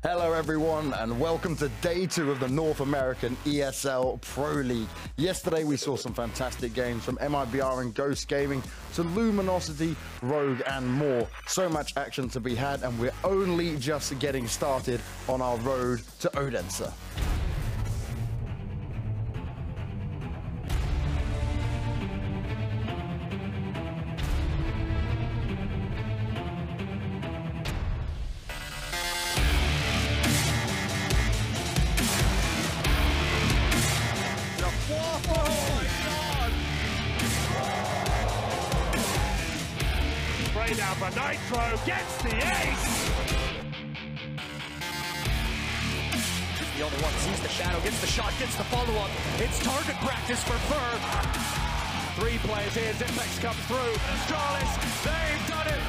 Hello everyone and welcome to day 2 of the North American ESL Pro League. Yesterday we saw some fantastic games from MIBR and Ghost Gaming to Luminosity, Rogue and more. So much action to be had and we're only just getting started on our road to Odense. Down for Nitro, gets the ace! The only one sees the shadow, gets the shot, gets the follow-up. It's target practice for Fur. 3 players in, Zipex comes through. Astralis, they've done it!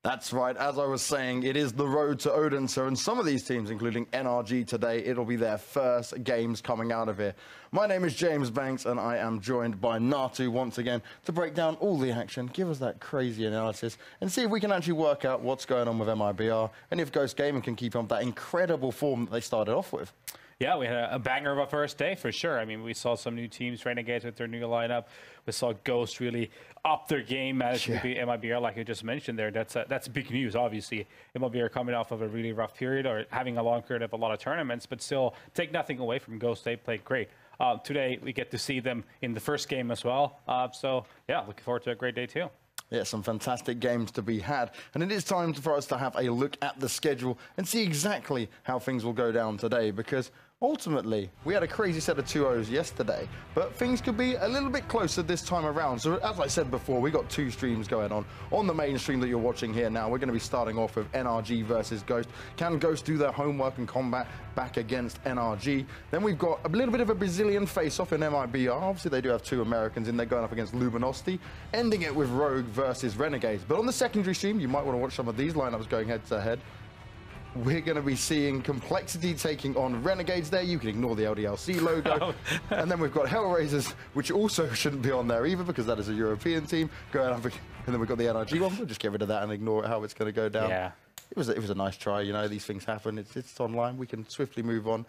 That's right, as I was saying, it is the road to Odense, and some of these teams, including NRG today, it'll be their first games coming out of here. My name is James Banks, and I am joined by Natu once again to break down all the action, give us that crazy analysis, and see if we can actually work out what's going on with MIBR, and if Ghost Gaming can keep on that incredible form that they started off with. Yeah, we had a banger of a first day for sure. I mean, we saw some new teams, Renegades with their new lineup. We saw Ghost really up their game, managing to beat MIBR, like you just mentioned there. That's big news, obviously. MIBR coming off of a really rough period or having a long period of a lot of tournaments, but still take nothing away from Ghost. They played great. Today, we get to see them in the first game as well. So, yeah, looking forward to a great day too. Yeah, some fantastic games to be had. And it is time for us to have a look at the schedule and see exactly how things will go down today, because ultimately, we had a crazy set of 2-0s yesterday, but things could be a little bit closer this time around. So as I said before, we got 2 streams going on. On the main stream that you're watching here now, we're going to be starting off with NRG versus Ghost. Can Ghost do their homework and combat back against NRG? Then we've got a little bit of a Brazilian face-off in MIBR. Obviously, they do have 2 Americans in there going up against Luminosity, ending it with Rogue versus Renegades. But on the secondary stream, you might want to watch some of these lineups going head-to-head. We're going to be seeing Complexity taking on Renegades there. You can ignore the LDLC logo. And then we've got Hellraisers, which also shouldn't be on there either because that is a European team going up. And then we've got the NRG one. We'll just get rid of that and ignore how it's going to go down. Yeah. It was a nice try. You know, these things happen. It's online. We can swiftly move on.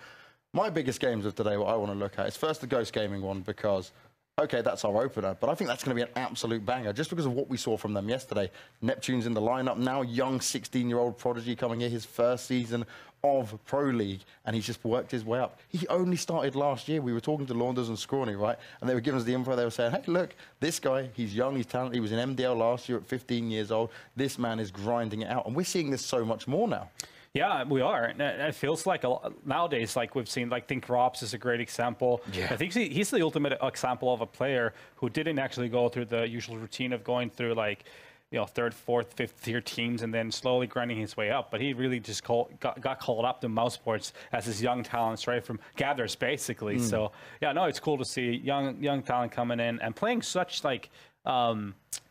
My biggest games of today, what I want to look at, is first the Ghost Gaming one because, okay, that's our opener, but I think that's going to be an absolute banger just because of what we saw from them yesterday. Neptune's in the lineup now, young 16-year-old prodigy coming here, his first season of Pro League, and he's just worked his way up. He only started last year. We were talking to Launders and Scrawny, right? And they were giving us the info. They were saying, hey, look, this guy, he's young, he's talented. He was in MDL last year at 15 years old. This man is grinding it out, and we're seeing this so much more now. Yeah, we are. And it feels like nowadays, like we've seen, like think Robs is a great example. Yeah. I think he's the ultimate example of a player who didn't actually go through the usual routine of going through like, you know, 3rd, 4th, 5th tier teams and then slowly grinding his way up. But he really just got called up to mouse sports as his young talent straight from Gathers, basically. So, yeah, no, it's cool to see young talent coming in and playing such like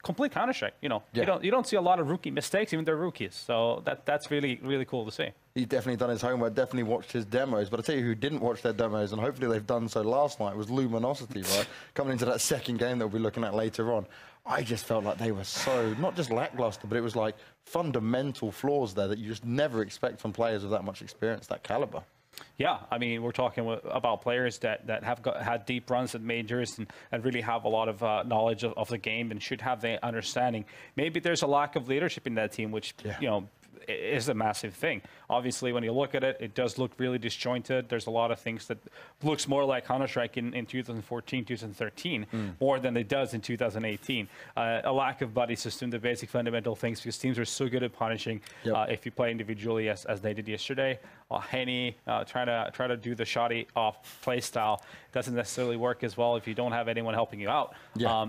complete Counter-Strike. You know, yeah. you don't see a lot of rookie mistakes, even they're rookies. So that's really cool to see. He's definitely done his homework, definitely watched his demos. But I tell you who didn't watch their demos, and hopefully they've done so last night, was Luminosity, right? Coming into that second game that we'll be looking at later on. I just felt like they were so, not just lackluster, but it was like fundamental flaws there that you just never expect from players with that much experience, that caliber. Yeah, I mean, we're talking about players that have had deep runs at majors and really have a lot of knowledge of the game and should have the understanding. Maybe there's a lack of leadership in that team, which, you know, is a massive thing. Obviously, when you look at it, it does look really disjointed. There's a lot of things that looks more like Counter-Strike in 2014, 2013, more than it does in 2018. A lack of buddy system, the basic fundamental things, because teams are so good at punishing if you play individually as they did yesterday. Henny trying to do the shoddy off play style doesn't necessarily work as well if you don't have anyone helping you out.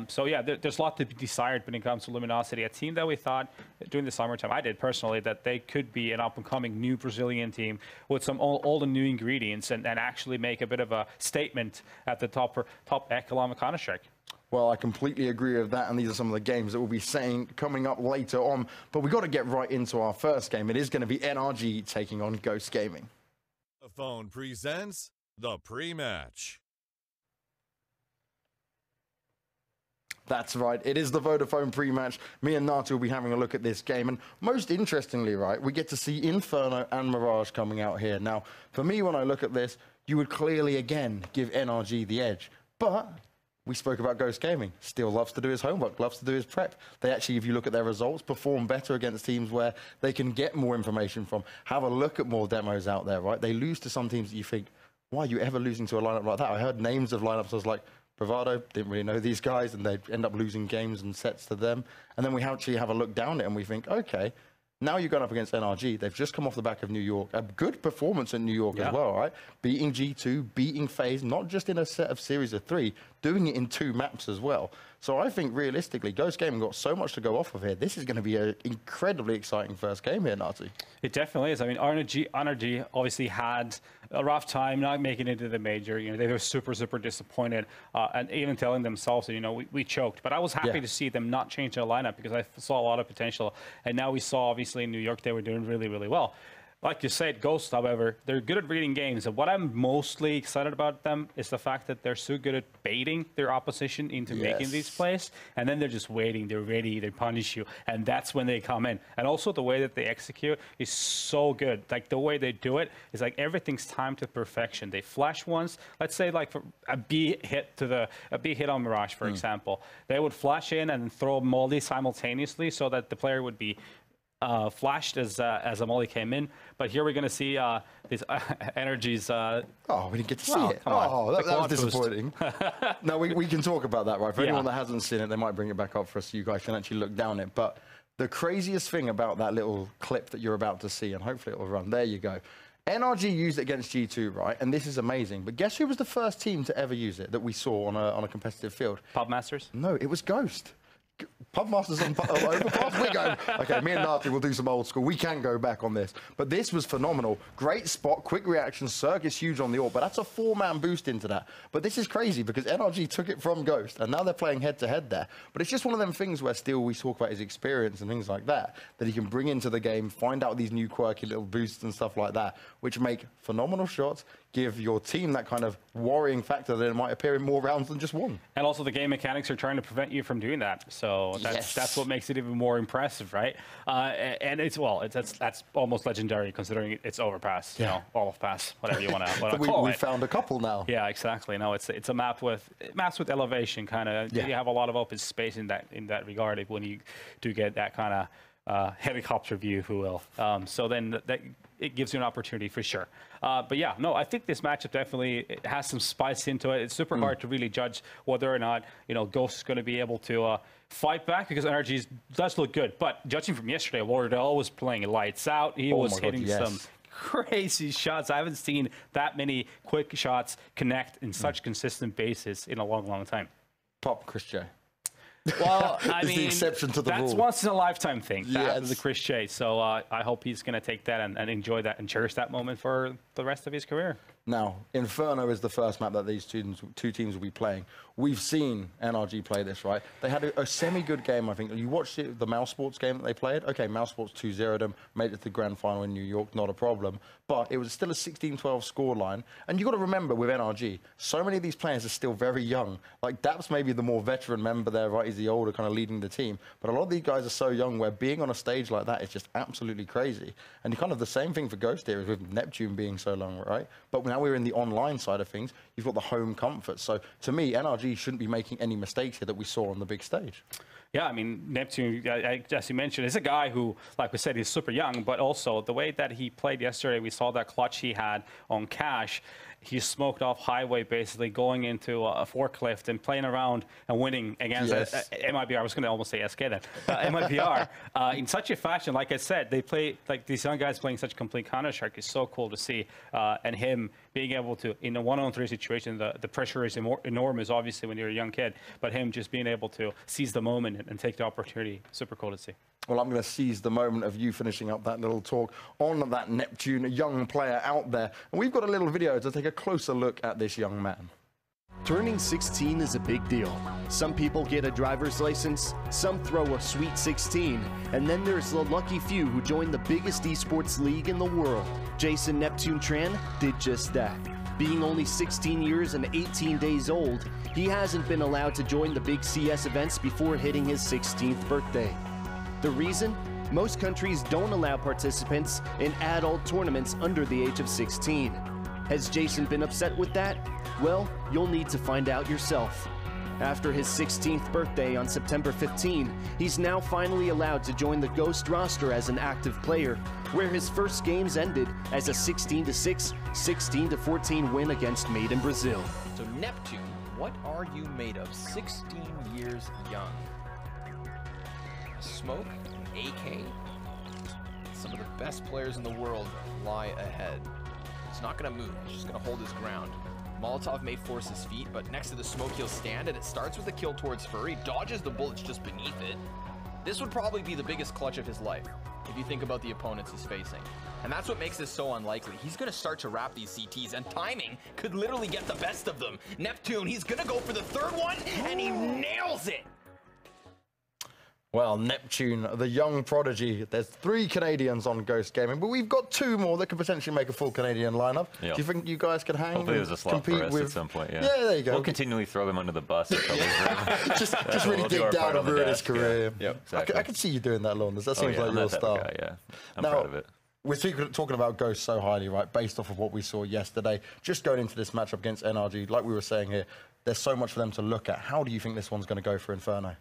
So yeah, there's a lot to be desired when it comes to Luminosity, a team that we thought during the summertime, I did personally, that they could be an up-and-coming new Brazilian team with some all the new ingredients and actually make a bit of a statement at the top echelon of Counter-Strike. Well, I completely agree with that, and these are some of the games that we'll be saying coming up later on. But we've got to get right into our first game. It is going to be NRG taking on Ghost Gaming. The Phone presents the pre-match. That's right. It is the Vodafone pre-match. Me and Nati will be having a look at this game. And most interestingly, right, we get to see Inferno and Mirage coming out here. Now, for me, when I look at this, you would clearly, again, give NRG the edge. But we spoke about Ghost Gaming. Still loves to do his homework, loves to do his prep. They actually, if you look at their results, perform better against teams where they can get more information from, have a look at more demos out there, right? They lose to some teams that you think, why are you ever losing to a lineup like that? I heard names of lineups, I was like, Bravado, didn't really know these guys, and they end up losing games and sets to them. And then we actually have a look down it and we think, okay, now you're going up against NRG. They've just come off the back of New York. A good performance in New York as well, right? Beating G2, beating FaZe, not just in a set of series of 3, doing it in 2 maps as well. So I think realistically, Ghost Gaming got so much to go off of here. This is going to be an incredibly exciting first game here, Nati. It definitely is. I mean, NRG obviously had a rough time not making it into the major. You know, they were super, super disappointed, and even telling themselves that, you know, we choked. But I was happy to see them not change their lineup because I saw a lot of potential. And now we saw, obviously, in New York, they were doing really, really well. Like you said, Ghost, however, they're good at reading games. And what I'm mostly excited about them is the fact that they're so good at baiting their opposition into making these plays. And then they're just waiting. They're ready. They punish you. And that's when they come in. And also the way that they execute is so good. Like the way they do it is like everything's timed to perfection. They flash once. Let's say like for a B hit on Mirage, for example. They would flash in and throw Moldy simultaneously so that the player would be flashed as a molly came in, but here we're going to see this NRG's. Oh, we didn't get to see it. Oh, that was disappointing. No, we can talk about that, right? For anyone that hasn't seen it, they might bring it back up for us so you guys can actually look down it. But the craziest thing about that little clip that you're about to see, and hopefully it will run, there you go. NRG used it against G2, right? And this is amazing. But guess who was the first team to ever use it that we saw on a competitive field? Pubmasters? No, it was Ghost. Pubmasters on Overpass. We're going, okay, me and Nati will do some old school. We can go back on this. But this was phenomenal. Great spot, quick reaction, Circus huge on the AWP, but that's a 4-man boost into that. But this is crazy because NRG took it from Ghost, and now they're playing head-to-head there. But it's just one of them things where still we talk about his experience and things like that he can bring into the game, find out these new quirky little boosts and stuff like that, which make phenomenal shots, give your team that kind of worrying factor that it might appear in more rounds than just one. And also the game mechanics are trying to prevent you from doing that. So that's what makes it even more impressive, right? And that's almost legendary considering it's overpass, you know, all of pass, whatever you want to call it. We found a couple now. Yeah, exactly. No, it's a map with elevation kind of. Yeah. You have a lot of open space in that regard when you do get that kind of helicopter view, if you will. So then it gives you an opportunity for sure. But yeah, no, I think this matchup definitely has some spice into it. It's super hard to really judge whether or not, you know, Ghost is going to be able to fight back because NRG does look good. But judging from yesterday, Wardell was playing lights out. He was hitting some crazy shots. I haven't seen that many quick shots connect in such consistent basis in a long, long time. Pop Chris J. Well, I mean, the exception to the rule. That's once in a lifetime thing. That's the Chris J. So I hope he's going to take that and enjoy that and cherish that moment for the rest of his career. Now, Inferno is the first map that these two teams will be playing. We've seen NRG play this, right? They had a semi-good game, I think. You watched the Mouse Sports game that they played? Okay, Mouse Sports 2-0'd them, made it to the grand final in New York, not a problem. But it was still a 16-12 scoreline. And you've got to remember with NRG, so many of these players are still very young. Like, Daps maybe the more veteran member there, right? He's the older, kind of leading the team. But a lot of these guys are so young where being on a stage like that is just absolutely crazy. And kind of the same thing for Ghost here with Neptune being so long, right? But now we're in the online side of things, you've got the home comfort. So to me, NRG shouldn't be making any mistakes here that we saw on the big stage. Yeah, I mean, Neptune, as you mentioned, is a guy who, like we said, he's super young, but also the way that he played yesterday, we saw that clutch he had on Cash. He smoked off highway, basically going into a forklift and playing around and winning against MIBR. I was going to almost say SK then. MIBR in such a fashion. Like I said, they play like these young guys playing such complete Counter-Strike is so cool to see. And him being able to, in a 1-on-3 situation, the pressure is enormous, obviously, when you're a young kid. But him just being able to seize the moment and take the opportunity, super cool to see. Well, I'm going to seize the moment of you finishing up that little talk on that Neptune, a young player out there. And we've got a little video to take a closer look at this young man. Turning 16 is a big deal. Some people get a driver's license, some throw a Sweet 16, and then there's the lucky few who join the biggest esports league in the world. Jason Neptune Tran did just that. Being only 16 years and 18 days old, he hasn't been allowed to join the big CS events before hitting his 16th birthday. The reason? Most countries don't allow participants in adult tournaments under the age of 16. Has Jason been upset with that? Well, you'll need to find out yourself. After his 16th birthday on September 15, he's now finally allowed to join the Ghost roster as an active player, where his first games ended as a 16-6, 16-14 win against Made in Brazil. So Neptune, what are you made of? 16 years young. Smoke, AK. Some of the best players in the world lie ahead. He's not gonna move, he's just gonna hold his ground. Molotov may force his feet, but next to the smoke he'll stand, and it starts with a kill towards Furry, dodges the bullets just beneath it. This would probably be the biggest clutch of his life, if you think about the opponents he's facing. And that's what makes this so unlikely. He's gonna start to wrap these CTs, and timing could literally get the best of them. Neptune, he's gonna go for the third one, and he nails it! Well, Neptune, the young prodigy. There's 3 Canadians on Ghost Gaming, but we've got 2 more that could potentially make a full Canadian lineup. Yep. Do you think you guys could hang? Hopefully there's a slot for us at some point, yeah. Yeah, there you go. We'll continually throw them under the bus. just really dig down and ruin his career. Yeah. Yep, exactly. I could see you doing that, Launders. That seems like your style. Guy, yeah. I'm now, proud of it. We're talking about Ghost so highly, right, based off of what we saw yesterday. Just going into this matchup against NRG, like we were saying here, there's so much for them to look at. How do you think this one's going to go for Inferno?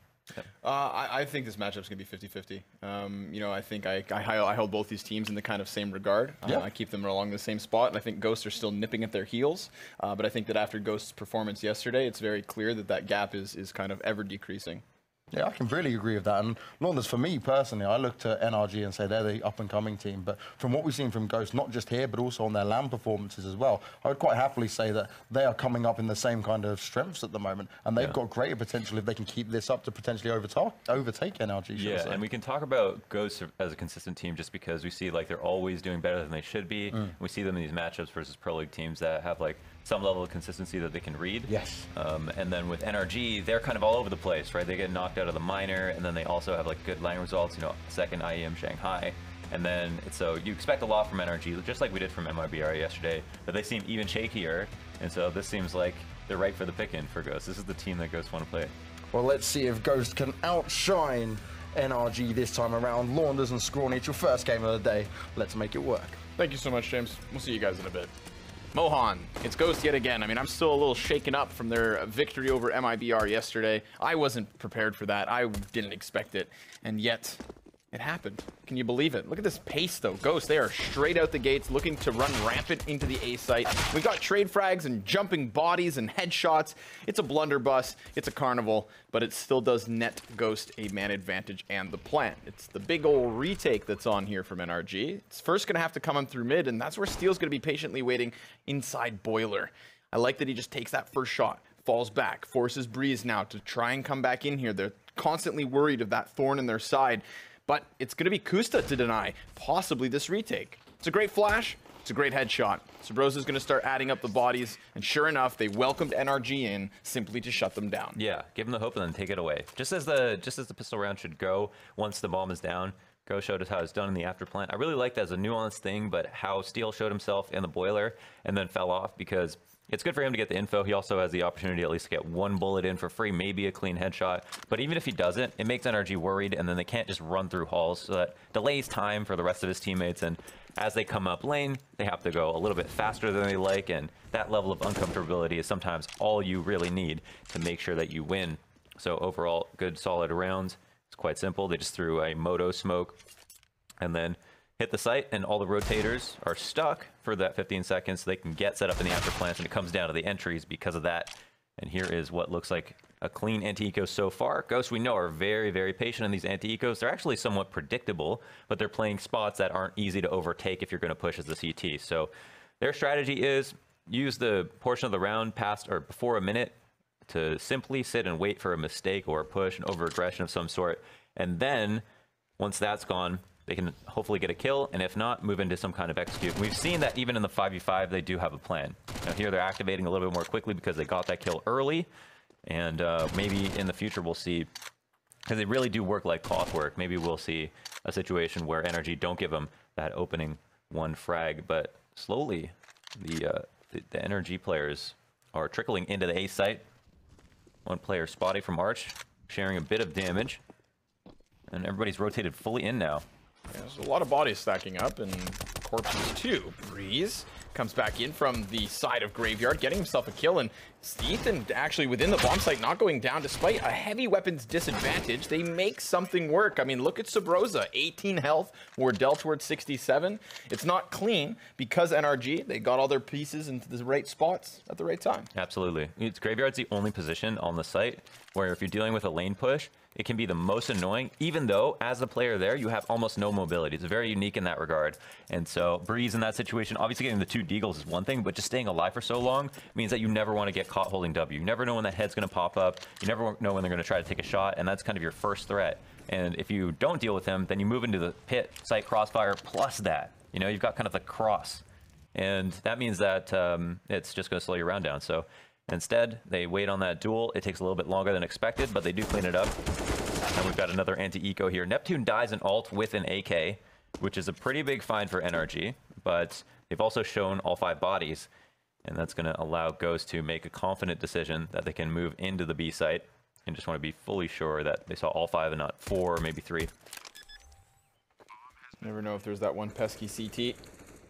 I think this matchup's going to be 50-50. You know, I think I hold both these teams in the kind of same regard. I keep them along the same spot, and I think Ghosts are still nipping at their heels. But I think that after Ghost's performance yesterday, it's very clear that that gap is kind of ever decreasing. Yeah, I can really agree with that. And Launders, for me personally, I look to NRG and say they're the up-and-coming team. But from what we've seen from Ghost, not just here, but also on their LAN performances as well, I would quite happily say that they are coming up in the same kind of strengths at the moment. And they've got greater potential if they can keep this up to potentially overtake NRG. Yeah, and we can talk about Ghost as a consistent team just because we see like they're always doing better than they should be. We see them in these matchups versus Pro League teams that have like some level of consistency that they can read. Yes. And then with NRG, they're kind of all over the place, right? They get knocked out of the minor, and then they also have like good line results, you know, second IEM Shanghai. And then, so you expect a lot from NRG, just like we did from MIBR yesterday, but they seem even shakier. And so this seems like they're right for the pick-in for Ghost. This is the team that Ghost want to play. Well, let's see if Ghost can outshine NRG this time around. Launders and Scrawny, it's your first game of the day. Let's make it work. Thank you so much, James. We'll see you guys in a bit. Mohan, it's Ghost yet again. I mean, I'm still a little shaken up from their victory over MIBR yesterday. I wasn't prepared for that. I didn't expect it. And yet, it happened. Can you believe it? Look at this pace, though. Ghost, they are straight out the gates, looking to run rampant into the A site. We've got trade frags and jumping bodies and headshots. It's a blunderbuss. It's a carnival, but it still does net Ghost a man advantage and the plant. It's the big old retake that's on here from NRG. It's first going to have to come in through mid, and that's where Steel's going to be patiently waiting inside Boiler. I like that he just takes that first shot, falls back, forces Breeze now to try and come back in here. They're constantly worried of that thorn in their side. But it's going to be Kusta to deny possibly this retake. It's a great flash. It's a great headshot. Sabrosa's going to start adding up the bodies. And sure enough, they welcomed NRG in simply to shut them down. Yeah, give them the hope and then take it away. Just as the pistol round should go once the bomb is down. Go showed us how it's done in the after plant. I really like that as a nuanced thing, but how Steel showed himself in the Boiler and then fell off because it's good for him to get the info. He also has the opportunity at least to get one bullet in for free, maybe a clean headshot. But even if he doesn't, it makes NRG worried, and then they can't just run through halls, so that delays time for the rest of his teammates. And as they come up lane, they have to go a little bit faster than they like, and that level of uncomfortability is sometimes all you really need to make sure that you win. So overall, good solid rounds. It's quite simple. They just threw a Moto smoke and then hit the site, and all the rotators are stuck for that 15 seconds so they can get set up in the after plants, and it comes down to the entries because of that. And here is what looks like a clean anti-eco so far. Ghosts, we know, are very, very patient in these anti-ecos. They're actually somewhat predictable, but they're playing spots that aren't easy to overtake if you're going to push as the CT. So their strategy is use the portion of the round past or before a minute to simply sit and wait for a mistake or a push, an over-aggression of some sort. And then once that's gone, they can hopefully get a kill, and if not, move into some kind of execute. We've seen that even in the 5v5, they do have a plan. Now here they're activating a little bit more quickly because they got that kill early, and maybe in the future we'll see, because they really do work like clockwork, maybe we'll see a situation where NRG don't give them that opening one frag, but slowly the the NRG players are trickling into the A site. One player spotty from Arch, sharing a bit of damage. And everybody's rotated fully in now. Yeah, there's a lot of bodies stacking up, and corpses too. Breeze comes back in from the side of Graveyard, getting himself a kill, and Ethan actually within the bomb site, not going down despite a heavy weapons disadvantage. They make something work. I mean, look at Sabrosa, 18 health, Wardell towards 67. It's not clean because NRG, they got all their pieces into the right spots at the right time. Absolutely. It's Graveyard's the only position on the site where if you're dealing with a lane push, it can be the most annoying, even though as a player there, you have almost no mobility. It's very unique in that regard. And so Breeze in that situation, obviously getting the 2 deagles is one thing, but just staying alive for so long means that you never want to get caught holding W. You never know when that head's going to pop up. You never know when they're going to try to take a shot, and that's kind of your first threat. And if you don't deal with him, then you move into the pit, site crossfire, plus that. You know, you've got kind of the cross. And that means that it's just going to slow your round down. So instead, they wait on that duel. It takes a little bit longer than expected, but they do clean it up. And we've got another anti-eco here. Neptune dies an ult with an AK, which is a pretty big find for NRG, but they've also shown all 5 bodies, and that's going to allow Ghost to make a confident decision that they can move into the B site and just want to be fully sure that they saw all 5 and not 4 or maybe 3. Never know if there's that one pesky CT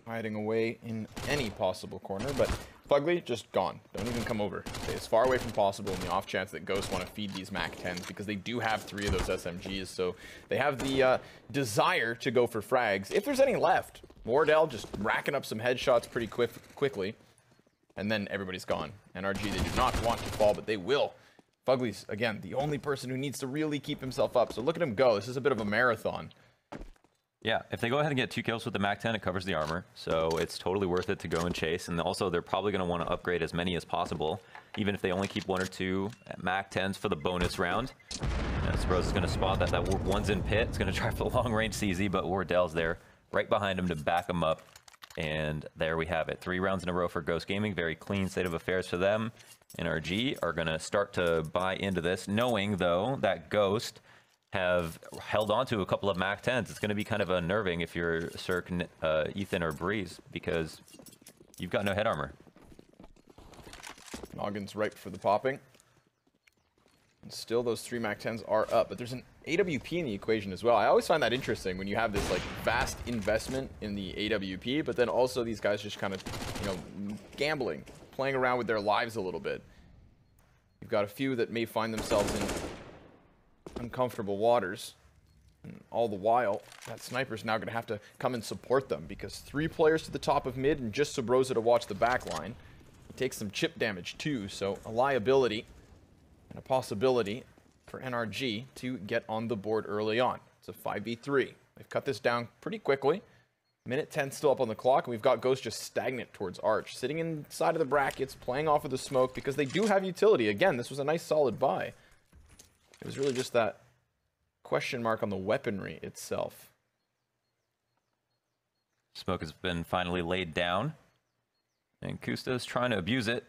hiding away in any possible corner, but Fugly, just gone. Don't even come over. Stay as far away from possible in the off chance that Ghosts want to feed these MAC 10s, because they do have 3 of those SMGs, so they have the desire to go for frags, if there's any left. Wardell just racking up some headshots pretty quickly, and then everybody's gone. NRG, they do not want to fall, but they will. Fugly's, again, the only person who needs to really keep himself up, so look at him go. This is a bit of a marathon. Yeah, if they go ahead and get 2 kills with the MAC 10, it covers the armor, so it's totally worth it to go and chase. And also, they're probably going to want to upgrade as many as possible, even if they only keep 1 or 2 MAC 10s for the bonus round. Sprouse is going to spot that one's in pit. It's going to try for the long-range CZ, but Wardell's there right behind him to back him up. And there we have it. 3 rounds in a row for Ghost Gaming. Very clean state of affairs for them. NRG are going to start to buy into this, knowing, though, that Ghost have held on to a couple of MAC 10s. It's going to be kind of unnerving if you're Cirque, Ethan, or Breeze, because you've got no head armor. Noggin's ripe for the popping. And still those 3 MAC 10s are up, but there's an AWP in the equation as well. I always find that interesting when you have this like vast investment in the AWP, but then also these guys just kind of, you know, gambling, playing around with their lives a little bit. You've got a few that may find themselves in uncomfortable waters, and all the while that sniper's now going to have to come and support them, because 3 players to the top of mid and just Sabrosa to watch the back line. He takes some chip damage too, so a liability and a possibility for NRG to get on the board early on. It's a 5v3. They've cut this down pretty quickly. Minute 10 still up on the clock, and we've got Ghost just stagnant towards Arch, sitting inside of the brackets, playing off of the smoke, because they do have utility. Again, this was a nice solid buy. It was really just that question mark on the weaponry itself. Smoke has been finally laid down, and Kusta's trying to abuse it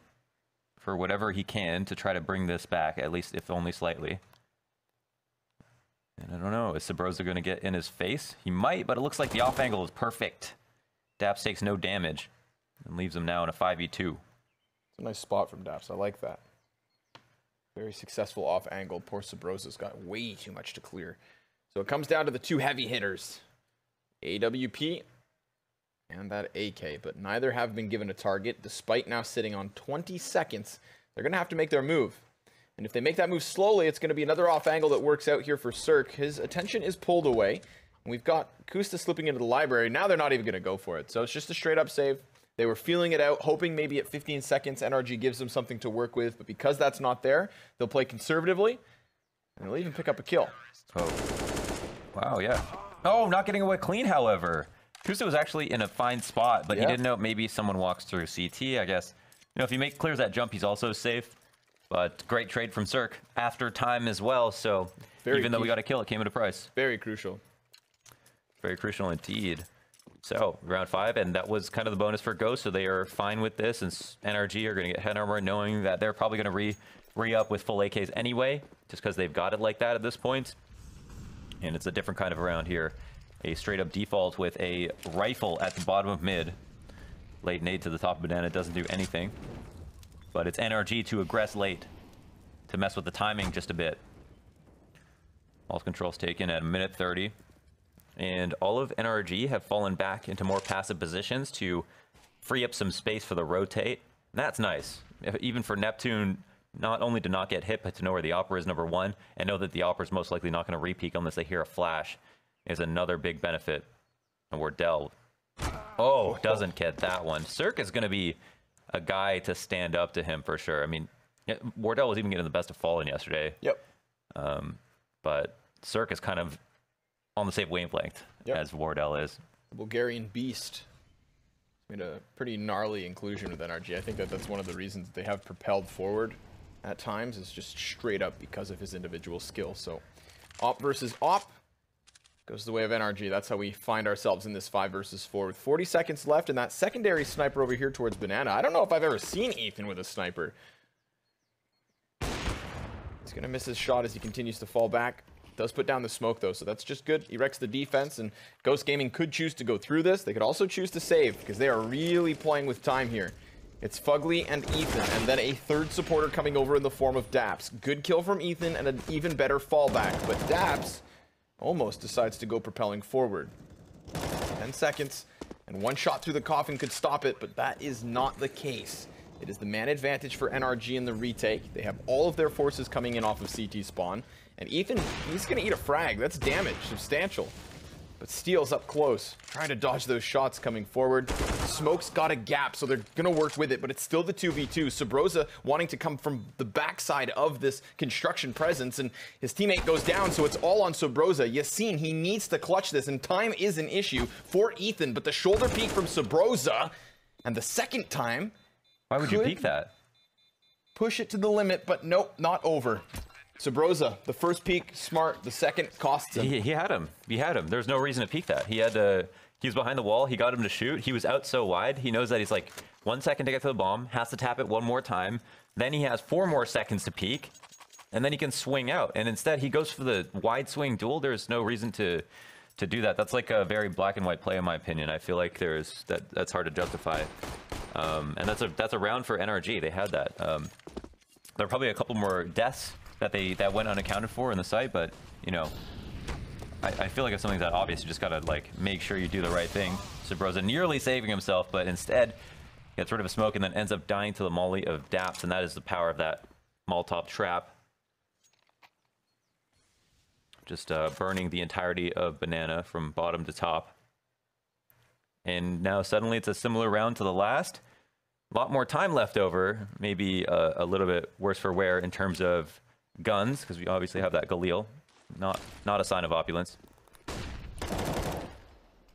for whatever he can to try to bring this back, at least if only slightly. And I don't know, is Sabrosa going to get in his face? He might, but it looks like the off angle is perfect. Daps takes no damage and leaves him now in a 5v2. It's a nice spot from Daps. I like that. Very successful off angle. Poor Sabrosa's got way too much to clear. So it comes down to the 2 heavy hitters, AWP and that AK, but neither have been given a target. Despite now sitting on 20 seconds, they're going to have to make their move. And if they make that move slowly, it's going to be another off angle that works out here for Cirque. His attention is pulled away. And we've got Kusta slipping into the library. Now they're not even going to go for it. So it's just a straight up save. They were feeling it out, hoping maybe at 15 seconds NRG gives them something to work with. But because that's not there, they'll play conservatively. And they'll even pick up a kill. Oh. Wow, yeah. Oh, not getting away clean, however. Kusta was actually in a fine spot, but he didn't know maybe someone walks through CT, I guess. You know, if he clears that jump, he's also safe. But great trade from Cirque after time as well. So even though we got a kill, it came at a price. Very crucial. Very crucial indeed. So round 5, and that was kind of the bonus for Ghost. So they are fine with this, and NRG are going to get head armor, knowing that they're probably going to re-up with full AKs anyway, just because they've got it like that at this point. And it's a different kind of round here. A straight up default with a rifle at the bottom of mid. Late nade to the top of Banana doesn't do anything. But it's NRG to aggress late to mess with the timing just a bit. All controls taken at 1:30. And all of NRG have fallen back into more passive positions to free up some space for the rotate. That's nice. Even for Neptune, not only to not get hit, but to know where the Opera is #1, and know that the Opera is most likely not going to re-peek unless they hear a flash, is another big benefit. And Wardell, doesn't get that one. Cirque is going to be a guy to stand up to him for sure. I mean, Wardell was even getting the best of Fallen yesterday. Yep. But Cirque is kind of on the same wavelength as Wardell is. The Bulgarian Beast made a pretty gnarly inclusion with NRG. I think that's one of the reasons they have propelled forward at times, is just straight up because of his individual skill. So Op versus Op goes the way of NRG. That's how we find ourselves in this 5 versus 4 with 40 seconds left, and that secondary sniper over here towards Banana. I don't know if I've ever seen Ethan with a sniper. He's gonna miss his shot as he continues to fall back. Does put down the smoke though, so that's just good. He wrecks the defense, and Ghost Gaming could choose to go through this. They could also choose to save, because they are really playing with time here. It's Fugly and Ethan, and then a third supporter coming over in the form of Daps. Good kill from Ethan, and an even better fallback, but Daps almost decides to go propelling forward. 10 seconds, and one shot through the coffin could stop it, but that is not the case. It is the man advantage for NRG in the retake. They have all of their forces coming in off of CT spawn. And Ethan, he's going to eat a frag. That's damage, substantial. But Steel's up close, trying to dodge those shots coming forward. Smoke's got a gap, so they're going to work with it, but it's still the 2v2. Sabrosa wanting to come from the backside of this construction presence, and his teammate goes down, so it's all on Sabrosa. Yassine, he needs to clutch this, and time is an issue for Ethan, but the shoulder peek from Sabrosa, and the second time... Why would you peek that? Push it to the limit, but nope, not over. Sabrosa, the first peek, smart. The second costs him. He had him. He had him. There's no reason to peek that. He had to. He was behind the wall. He got him to shoot. He was out so wide. He knows that he's like 1 second to get to the bomb. Has to tap it one more time. Then he has 4 more seconds to peek, and then he can swing out. And instead, he goes for the wide swing duel. There's no reason to do that. That's like a very black and white play, in my opinion. I feel like that's hard to justify. And that's a round for NRG. They had that. There are probably a couple more deaths that went unaccounted for in the site, but you know, I feel like if something's that obvious, you just gotta like make sure you do the right thing. Sabrosa nearly saving himself, but instead gets rid of a smoke and then ends up dying to the molly of Daps, and that is the power of that Molotov trap. Just burning the entirety of Banana from bottom to top. And now suddenly it's a similar round to the last. A lot more time left over, maybe a little bit worse for wear in terms of guns, because we obviously have that Galil. Not a sign of opulence.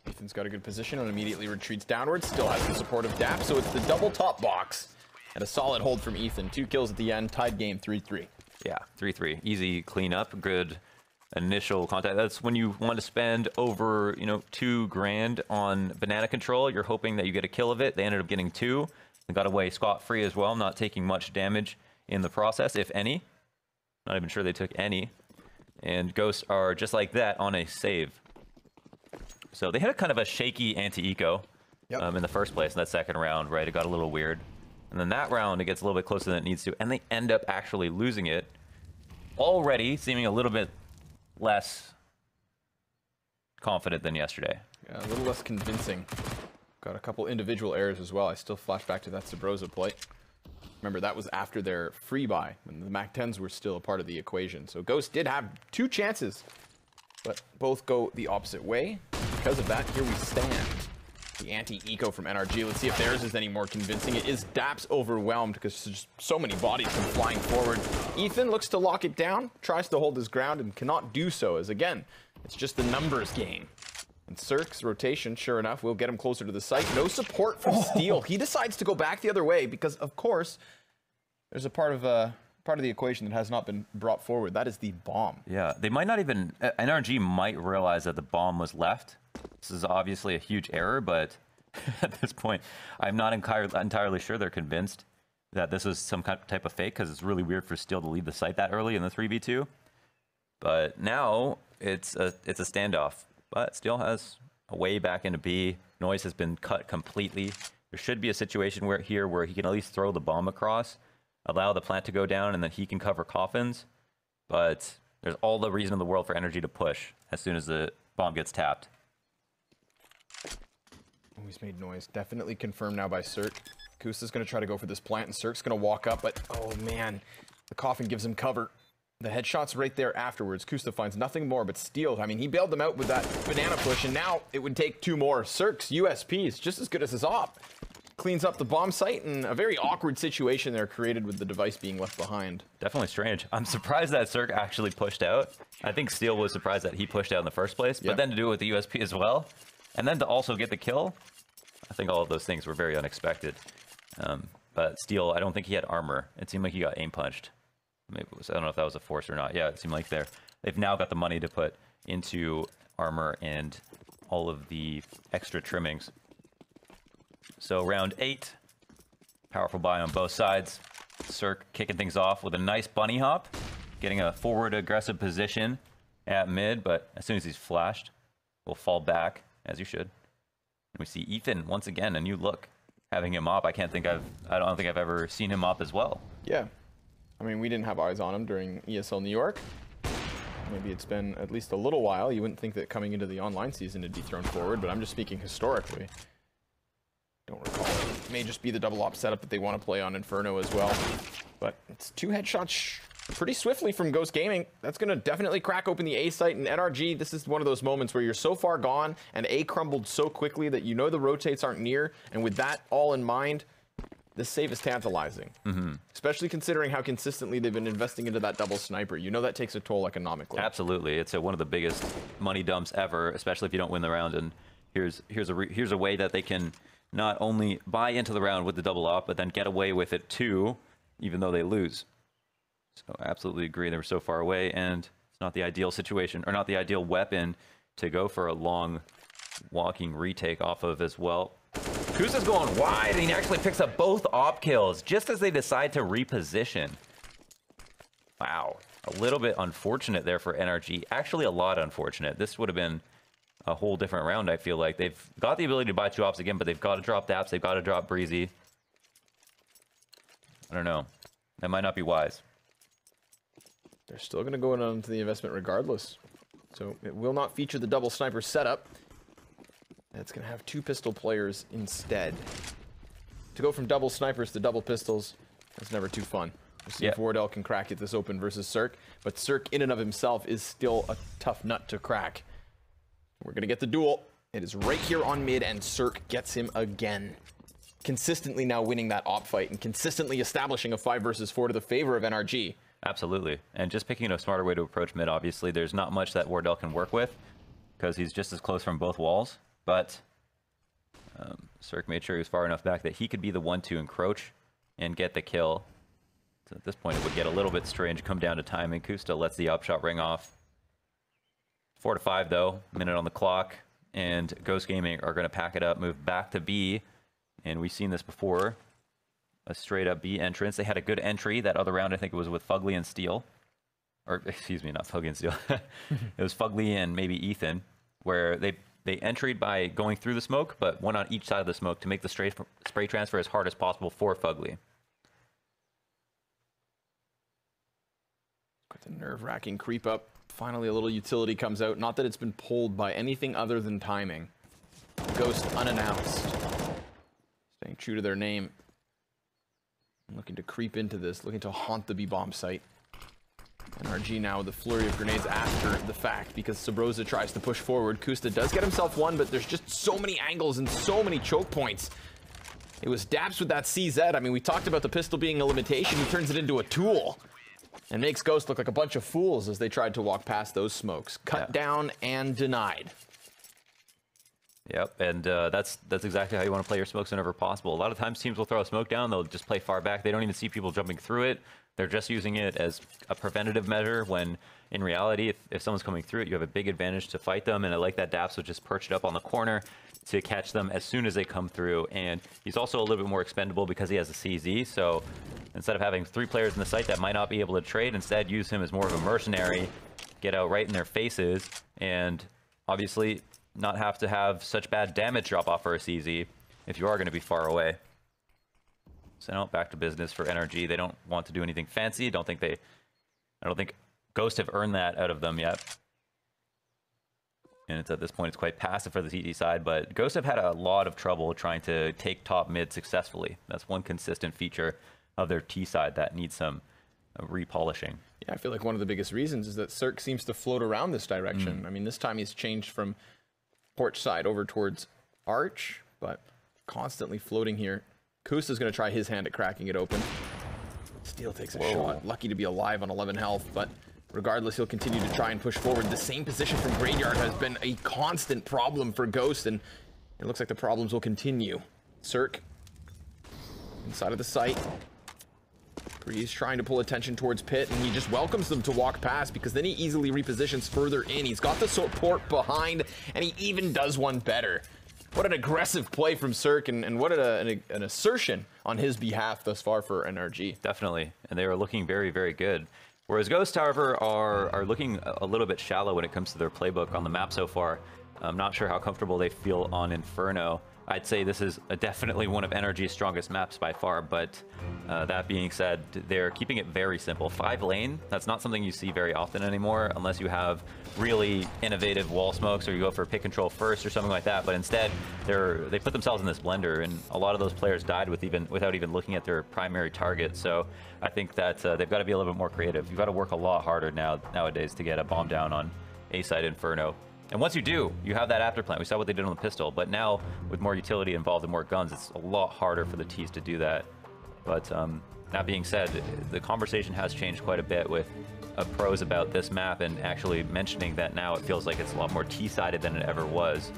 Ethan's got a good position and immediately retreats downwards. Still has the support of Dap, so it's the double top box. And a solid hold from Ethan. 2 kills at the end, tied game 3-3. Yeah, 3-3. Easy cleanup, good initial contact. That's when you want to spend over, you know, $2,000 on Banana control. You're hoping that you get a kill of it. They ended up getting 2. They got away scot-free as well, not taking much damage in the process, if any. Not even sure they took any. And Ghosts are just like that on a save. So they had a kind of a shaky anti-eco in the first place in that second round, right? It got a little weird. And then that round, it gets a little bit closer than it needs to, and they end up actually losing it. Already seeming a little bit less confident than yesterday. Yeah, a little less convincing. Got a couple individual errors as well. I still flash back to that Sabrosa play. Remember, that was after their free buy, when the MAC-10s were still a part of the equation. So Ghost did have 2 chances, but both go the opposite way. Because of that, here we stand. The anti-eco from NRG. Let's see if theirs is any more convincing. It is Daps overwhelmed because there's so many bodies come flying forward. Ethan looks to lock it down, tries to hold his ground, and cannot do so, as again, it's just a numbers game. And Cirque's rotation, sure enough, will get him closer to the site. No support from Steel. He decides to go back the other way because, of course, there's a part of the equation that has not been brought forward. That is the bomb. Yeah, they might not even... NRG might realize that the bomb was left. This is obviously a huge error, but at this point, I'm not entirely sure they're convinced that this was some type of fake, because it's really weird for Steel to leave the site that early in the 3v2. But now it's a standoff. But Steel has a way back into B. Noise has been cut completely. There should be a situation where he can at least throw the bomb across, allow the plant to go down, and then he can cover coffins. But there's all the reason in the world for NRG to push as soon as the bomb gets tapped. Oh, he's made noise. Definitely confirmed now by Cirque. Kusta's going to try to go for this plant, and Cirque's going to walk up, but oh man, the coffin gives him cover. The headshot's right there afterwards. Kusta finds nothing more but Steel. I mean, he bailed them out with that banana push, and now it would take 2 more. Cirque's USP is just as good as his op. Cleans up the bomb site, and a very awkward situation there created with the device being left behind. Definitely strange. I'm surprised that Cirque actually pushed out. I think Steel was surprised that he pushed out in the first place, but then to do it with the USP as well, and then to also get the kill, I think all of those things were very unexpected. But Steel, I don't think he had armor. It seemed like he got aim punched. Maybe it was, I don't know if that was a force or not. Yeah, it seemed like they've now got the money to put into armor and all of the extra trimmings. So round 8, powerful buy on both sides. Cirque kicking things off with a nice bunny hop, getting a forward aggressive position at mid, but as soon as he's flashed, will fall back, as you should. And we see Ethan once again, a new look, having him up. I don't think I've ever seen him up as well. Yeah. I mean, we didn't have eyes on him during ESL New York. Maybe it's been at least a little while. You wouldn't think that coming into the online season it'd be thrown forward, but I'm just speaking historically. Don't recall. It may just be the double op setup that they want to play on Inferno as well. But it's 2 headshots pretty swiftly from Ghost Gaming. That's going to definitely crack open the A site. And NRG, this is one of those moments where you're so far gone and A crumbled so quickly that you know the rotates aren't near. And with that all in mind, this save is tantalizing. Especially considering how consistently they've been investing into that double sniper. You know that takes a toll economically. Absolutely. It's one of the biggest money dumps ever, especially if you don't win the round. And here's a way that they can not only buy into the round with the double op, but then get away with it too, even though they lose. So I absolutely agree. They were so far away, and it's not the ideal situation, or not the ideal weapon to go for a long walking retake off of as well. Kusta's going wide, and he actually picks up both op kills just as they decide to reposition. Wow. A little bit unfortunate there for NRG. Actually, a lot unfortunate. This would have been a whole different round, I feel like. They've got the ability to buy 2 ops again, but they've got to drop Daps. They've got to drop Breezy. I don't know. That might not be wise. They're still going to go into the investment regardless. So it will not feature the double sniper setup. It's going to have 2 pistol players instead. To go from double snipers to double pistols, that's never too fun. We'll see if Wardell can crack it this open versus Cirque. But Cirque in and of himself is still a tough nut to crack. We're going to get the duel. It is right here on mid, and Cirque gets him again. Consistently now winning that op fight and consistently establishing a 5 versus 4 to the favor of NRG. Absolutely. And just picking a smarter way to approach mid, obviously. There's not much that Wardell can work with because he's just as close from both walls. But Cirque made sure he was far enough back that he could be the one to encroach and get the kill. So at this point, it would get a little bit strange, come down to timing. Kusta lets the upshot ring off. 4 to 5, though. Minute on the clock. And Ghost Gaming are going to pack it up, move back to B. And we've seen this before. A straight-up B entrance. They had a good entry. That other round, I think it was with Fugly and Steel. Or, excuse me, not Fugly and Steel. It was Fugly and maybe Ethan, where they entered by going through the smoke, but one on each side of the smoke to make the spray transfer as hard as possible for Fugly. Got the nerve-wracking creep up. Finally, a little utility comes out. Not that it's been pulled by anything other than timing. Ghost unannounced. Staying true to their name. Looking to creep into this, looking to haunt the B-bomb site. NRG now with the flurry of grenades after the fact because Sabrosa tries to push forward. Kusta does get himself one, but there's just so many angles and so many choke points. It was Daps with that CZ. I mean, we talked about the pistol being a limitation. He turns it into a tool and makes Ghost look like a bunch of fools as they tried to walk past those smokes. Cut down and denied. Yep, and that's exactly how you want to play your smokes whenever possible. A lot of times teams will throw a smoke down, they'll just play far back. They don't even see people jumping through it. They're just using it as a preventative measure when in reality, if someone's coming through it, you have a big advantage to fight them. And I like that Daps would just perch it up on the corner to catch them as soon as they come through. And he's also a little bit more expendable because he has a CZ. So instead of having 3 players in the site that might not be able to trade, instead use him as more of a mercenary, get out right in their faces, and obviously not have to have such bad damage drop off for a CZ. if you are going to be far away. So now back to business for NRG. They don't want to do anything fancy. I don't think Ghost have earned that out of them yet. And it's at this point, it's quite passive for the TT side, but Ghost have had a lot of trouble trying to take top mid successfully. That's one consistent feature of their T side that needs some repolishing. Yeah, I feel like one of the biggest reasons is that Cirque seems to float around this direction. I mean, this time he's changed from porch side over towards arch, but constantly floating here. Kusta's going to try his hand at cracking it open. Steel takes a shot. Lucky to be alive on 11 health, but regardless, he'll continue to try and push forward. The same position from Graveyard has been a constant problem for Ghost, and it looks like the problems will continue. Cirque inside of the site. Breeze trying to pull attention towards Pit, and he just welcomes them to walk past because then he easily repositions further in. He's got the support behind, and he even does one better. What an aggressive play from Cirque, and what an assertion on his behalf thus far for NRG. Definitely, and they are looking very, very good. Whereas Ghost, however, are looking a little bit shallow when it comes to their playbook on the map so far. I'm not sure how comfortable they feel on Inferno. I'd say this is definitely one of NRG's strongest maps by far, but that being said, they're keeping it very simple. 5 lane, that's not something you see very often anymore, unless you have really innovative wall smokes or you go for pick control first or something like that, but instead, they put themselves in this blender, and a lot of those players died without even looking at their primary target, so I think that they've got to be a little bit more creative. You've got to work a lot harder nowadays to get a bomb down on A-side Inferno. And once you do, you have that after plant. We saw what they did on the pistol, but now with more utility involved and more guns, it's a lot harder for the T's to do that. But that being said, the conversation has changed quite a bit with pros about this map and actually mentioning that now it feels like it's a lot more T-sided than it ever was.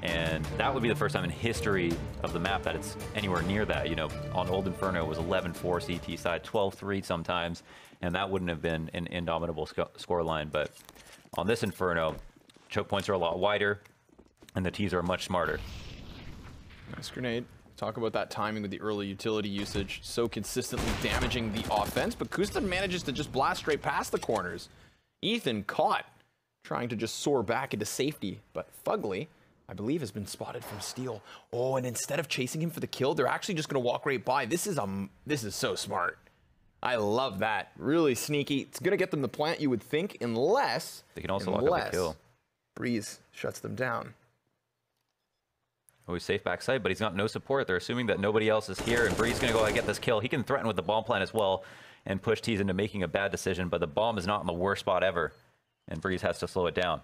And that would be the first time in history of the map that it's anywhere near that. You know, on Old Inferno it was 11-4 CT side, 12-3 sometimes, and that wouldn't have been an indomitable scoreline. But on this Inferno, choke points are a lot wider, and the T's are much smarter. Nice grenade. Talk about that timing with the early utility usage, so consistently damaging the offense, but Kusta manages to just blast straight past the corners. Ethan caught, trying to just soar back into safety, but Fugly, I believe, has been spotted from Steel. Oh, and instead of chasing him for the kill, they're actually just going to walk right by. This is so smart. I love that. Really sneaky. It's going to get them the plant, you would think, unless they can also lock up the kill. Breeze shuts them down. Oh, he's safe backside, but he's got no support. They're assuming that nobody else is here, and Breeze going to go and get this kill. He can threaten with the bomb plant as well and push T's into making a bad decision, but the bomb is not in the worst spot ever, and Breeze has to slow it down.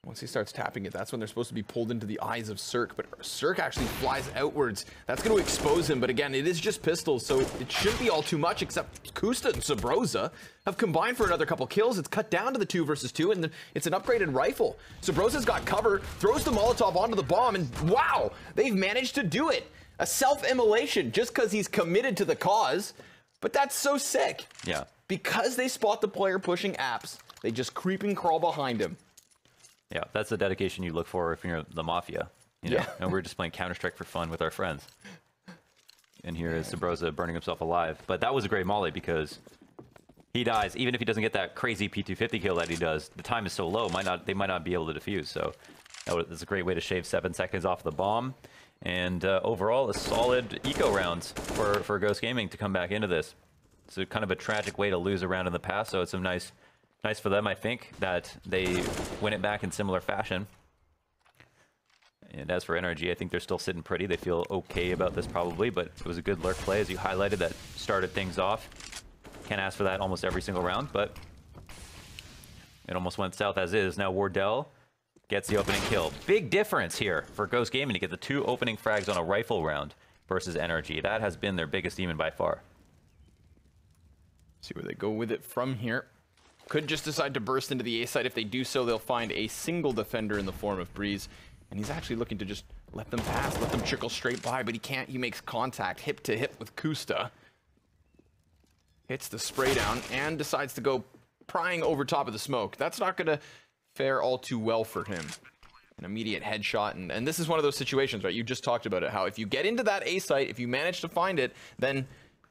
Once he starts tapping it, that's when they're supposed to be pulled into the eyes of Cirque, but Cirque actually flies outwards. That's going to expose him, but again, it is just pistols, so it shouldn't be all too much, except Kusta and Sabrosa have combined for another couple kills. It's cut down to the 2 versus 2, and it's an upgraded rifle. Sabrosa's got cover, throws the Molotov onto the bomb, and wow, they've managed to do it. A self-immolation just because he's committed to the cause, but that's so sick. Yeah. Because they spot the player pushing apps, they just creep and crawl behind him. Yeah, that's the dedication you look for if you're the Mafia. You know? Yeah. And we're just playing Counter-Strike for fun with our friends. And here is Sabrosa burning himself alive. But that was a great molly because he dies. Even if he doesn't get that crazy P250 kill that he does, the time is so low, they might not be able to defuse. So that's a great way to shave 7 seconds off the bomb. And overall, a solid eco rounds for Ghost Gaming to come back into this. It's a kind of a tragic way to lose a round in the past, so it's some nice for them, I think, that they win it back in similar fashion. And as for NRG, I think they're still sitting pretty. They feel okay about this probably, but it was a good lurk play, as you highlighted, that started things off. Can't ask for that almost every single round, but it almost went south as is. Now Wardell gets the opening kill. Big difference here for Ghost Gaming to get the 2 opening frags on a rifle round versus NRG. That has been their biggest demon by far. See where they go with it from here. Could just decide to burst into the A site. If they do so, they'll find a single defender in the form of Breeze. And he's actually looking to just let them pass, let them trickle straight by, but he can't. He makes contact hip to hip with Kusta. Hits the spray down and decides to go prying over top of the smoke. That's not going to fare all too well for him. An immediate headshot. And this is one of those situations, right? You just talked about it, how if you get into that A site, if you manage to find it, then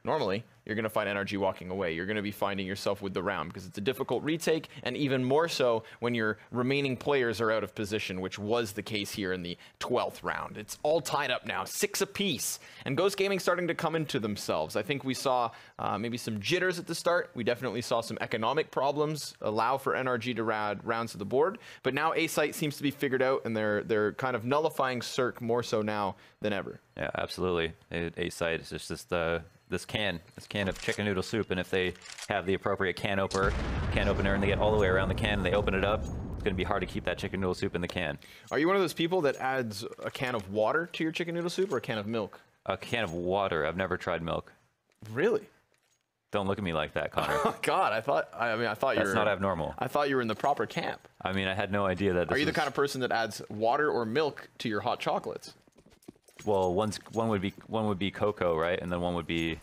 normally you're going to find NRG walking away. You're going to be finding yourself with the round because it's a difficult retake, and even more so when your remaining players are out of position, which was the case here in the 12th round. It's all tied up now, 6 apiece, and Ghost Gaming starting to come into themselves. I think we saw maybe some jitters at the start. We definitely saw some economic problems allow for NRG to add rounds to the board, but now A-Site seems to be figured out, and they're kind of nullifying Cirque more so now than ever. Yeah, absolutely. A-Site is just this can of chicken noodle soup, and if they have the appropriate can opener and they get all the way around the can and they open it up, it's going to be hard to keep that chicken noodle soup in the can. Are you one of those people that adds a can of water to your chicken noodle soup or a can of milk? A can of water. I've never tried milk. Really? Don't look at me like that, Connor. Oh God, I thought you were. That's not abnormal. I thought you were in the proper camp. I mean, I had no idea that. Are you the kind of person that adds water or milk to your hot chocolates? Well, one would be cocoa, right? And then one would be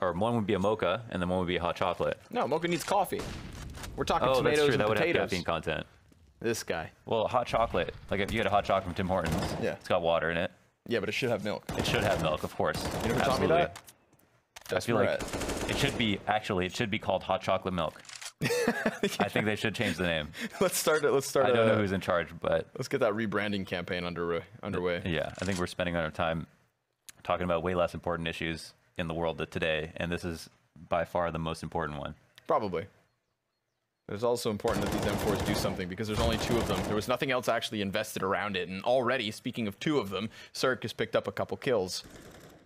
a mocha, and then one would be a hot chocolate. No, mocha needs coffee. We're talking tomatoes tomatoes that's true. and that would potatoes. have caffeine content. This guy. Well, hot chocolate. Like if you get a hot chocolate from Tim Hortons, yeah, it's got water in it. Yeah, but it should have milk. It should have milk, of course. You never taught me that? I feel like it should be called hot chocolate milk. I think they should change the name. Let's start. I don't know who's in charge, but let's get that rebranding campaign underway. Yeah, I think we're spending our time talking about way less important issues in the world today, and this is by far the most important one. Probably. It's also important that these M4s do something because there's only 2 of them. There was nothing else actually invested around it, and already, speaking of 2 of them, Cirque has picked up a couple kills.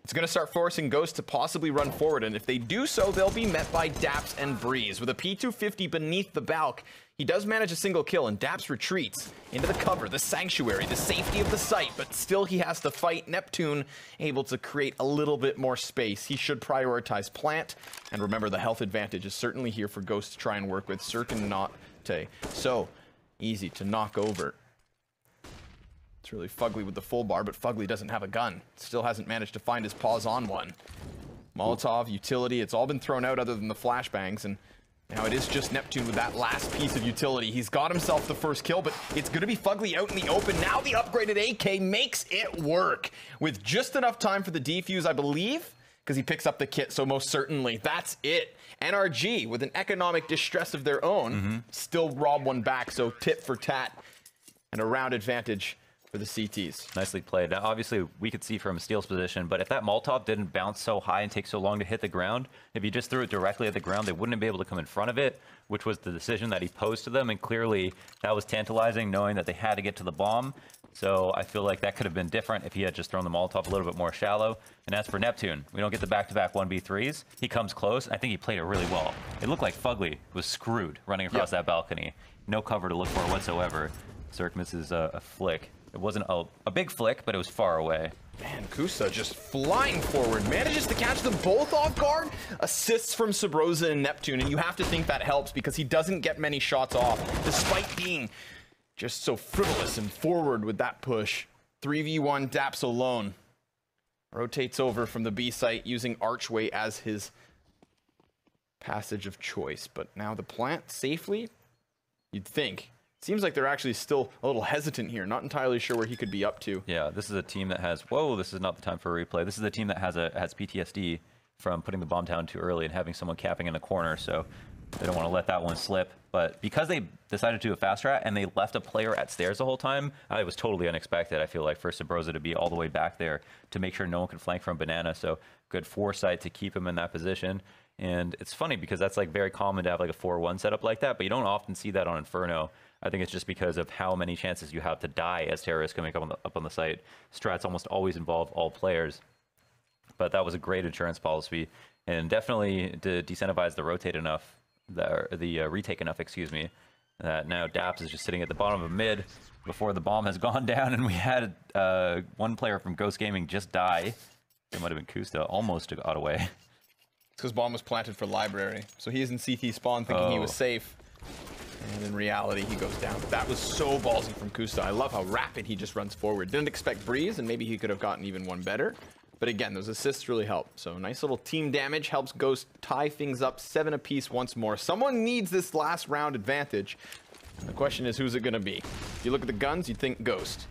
It's going to start forcing Ghost to possibly run forward, and if they do so, they'll be met by Daps and Breeze. With a P250 beneath the Balk, he does manage a single kill, and Daps retreats into the cover, the sanctuary, the safety of the site, but still he has to fight. Neptune able to create a little bit more space. He should prioritize plant, and remember the health advantage is certainly here for Ghost to try and work with. Cirque and Nate, so easy to knock over. It's really Fugly with the full bar, but Fugly doesn't have a gun. Still hasn't managed to find his paws on one. Molotov, utility, it's all been thrown out other than the flashbangs, and now it is just Neptune with that last piece of utility. He's got himself the first kill, but it's going to be Fugly out in the open. Now the upgraded AK makes it work with just enough time for the defuse, I believe, because he picks up the kit, so most certainly that's it. NRG, with an economic distress of their own, still rob one back, so tit for tat and a round advantage for the CTs. Nicely played. Now, obviously, we could see from Steel's position, but if that Molotov didn't bounce so high and take so long to hit the ground, if you just threw it directly at the ground, they wouldn't be able to come in front of it, which was the decision that he posed to them, and clearly that was tantalizing, knowing that they had to get to the bomb. So I feel like that could have been different if he had just thrown the Molotov a little bit more shallow. And as for Neptune, we don't get the back-to-back 1v3s. He comes close. I think he played it really well. It looked like Fugly was screwed running across that balcony. No cover to look for whatsoever. Cirque misses a flick. It wasn't a big flick, but it was far away. Man, Kusa just flying forward, manages to catch them both off guard. Assists from Sabrosa and Neptune, and you have to think that helps because he doesn't get many shots off, despite being just so frivolous and forward with that push. 3v1 Daps alone. Rotates over from the B site using Archway as his passage of choice. But now the plant safely, you'd think. Seems like they're actually still a little hesitant here. Not entirely sure where he could be up to. Yeah, this is a team that has... Whoa, this is not the time for a replay. This is a team that has PTSD from putting the bomb down too early and having someone capping in the corner, so they don't want to let that one slip. But because they decided to do a fast strat and they left a player at stairs the whole time, it was totally unexpected, I feel like, for Sabrosa to be all the way back there to make sure no one could flank from Banana. So good foresight to keep him in that position. And it's funny because that's like very common to have like a 4-1 setup like that, but you don't often see that on Inferno. I think it's just because of how many chances you have to die as terrorists coming up on the site. Strats almost always involve all players. But that was a great insurance policy, and definitely to decentivize the rotate enough, the retake enough, excuse me, that now Daps is just sitting at the bottom of mid before the bomb has gone down, and we had one player from Ghost Gaming just die. It might have been Kusta, almost got away. It's because bomb was planted for library, so he is in CT spawn thinking he was safe. And in reality, he goes down. That was so ballsy from Kusta. I love how rapid he just runs forward. Didn't expect Breeze, and maybe he could have gotten even one better. But again, those assists really help. So nice little team damage helps Ghost tie things up 7 apiece once more. Someone needs this last round advantage. And the question is, who's it going to be? If you look at the guns, you'd think Ghost.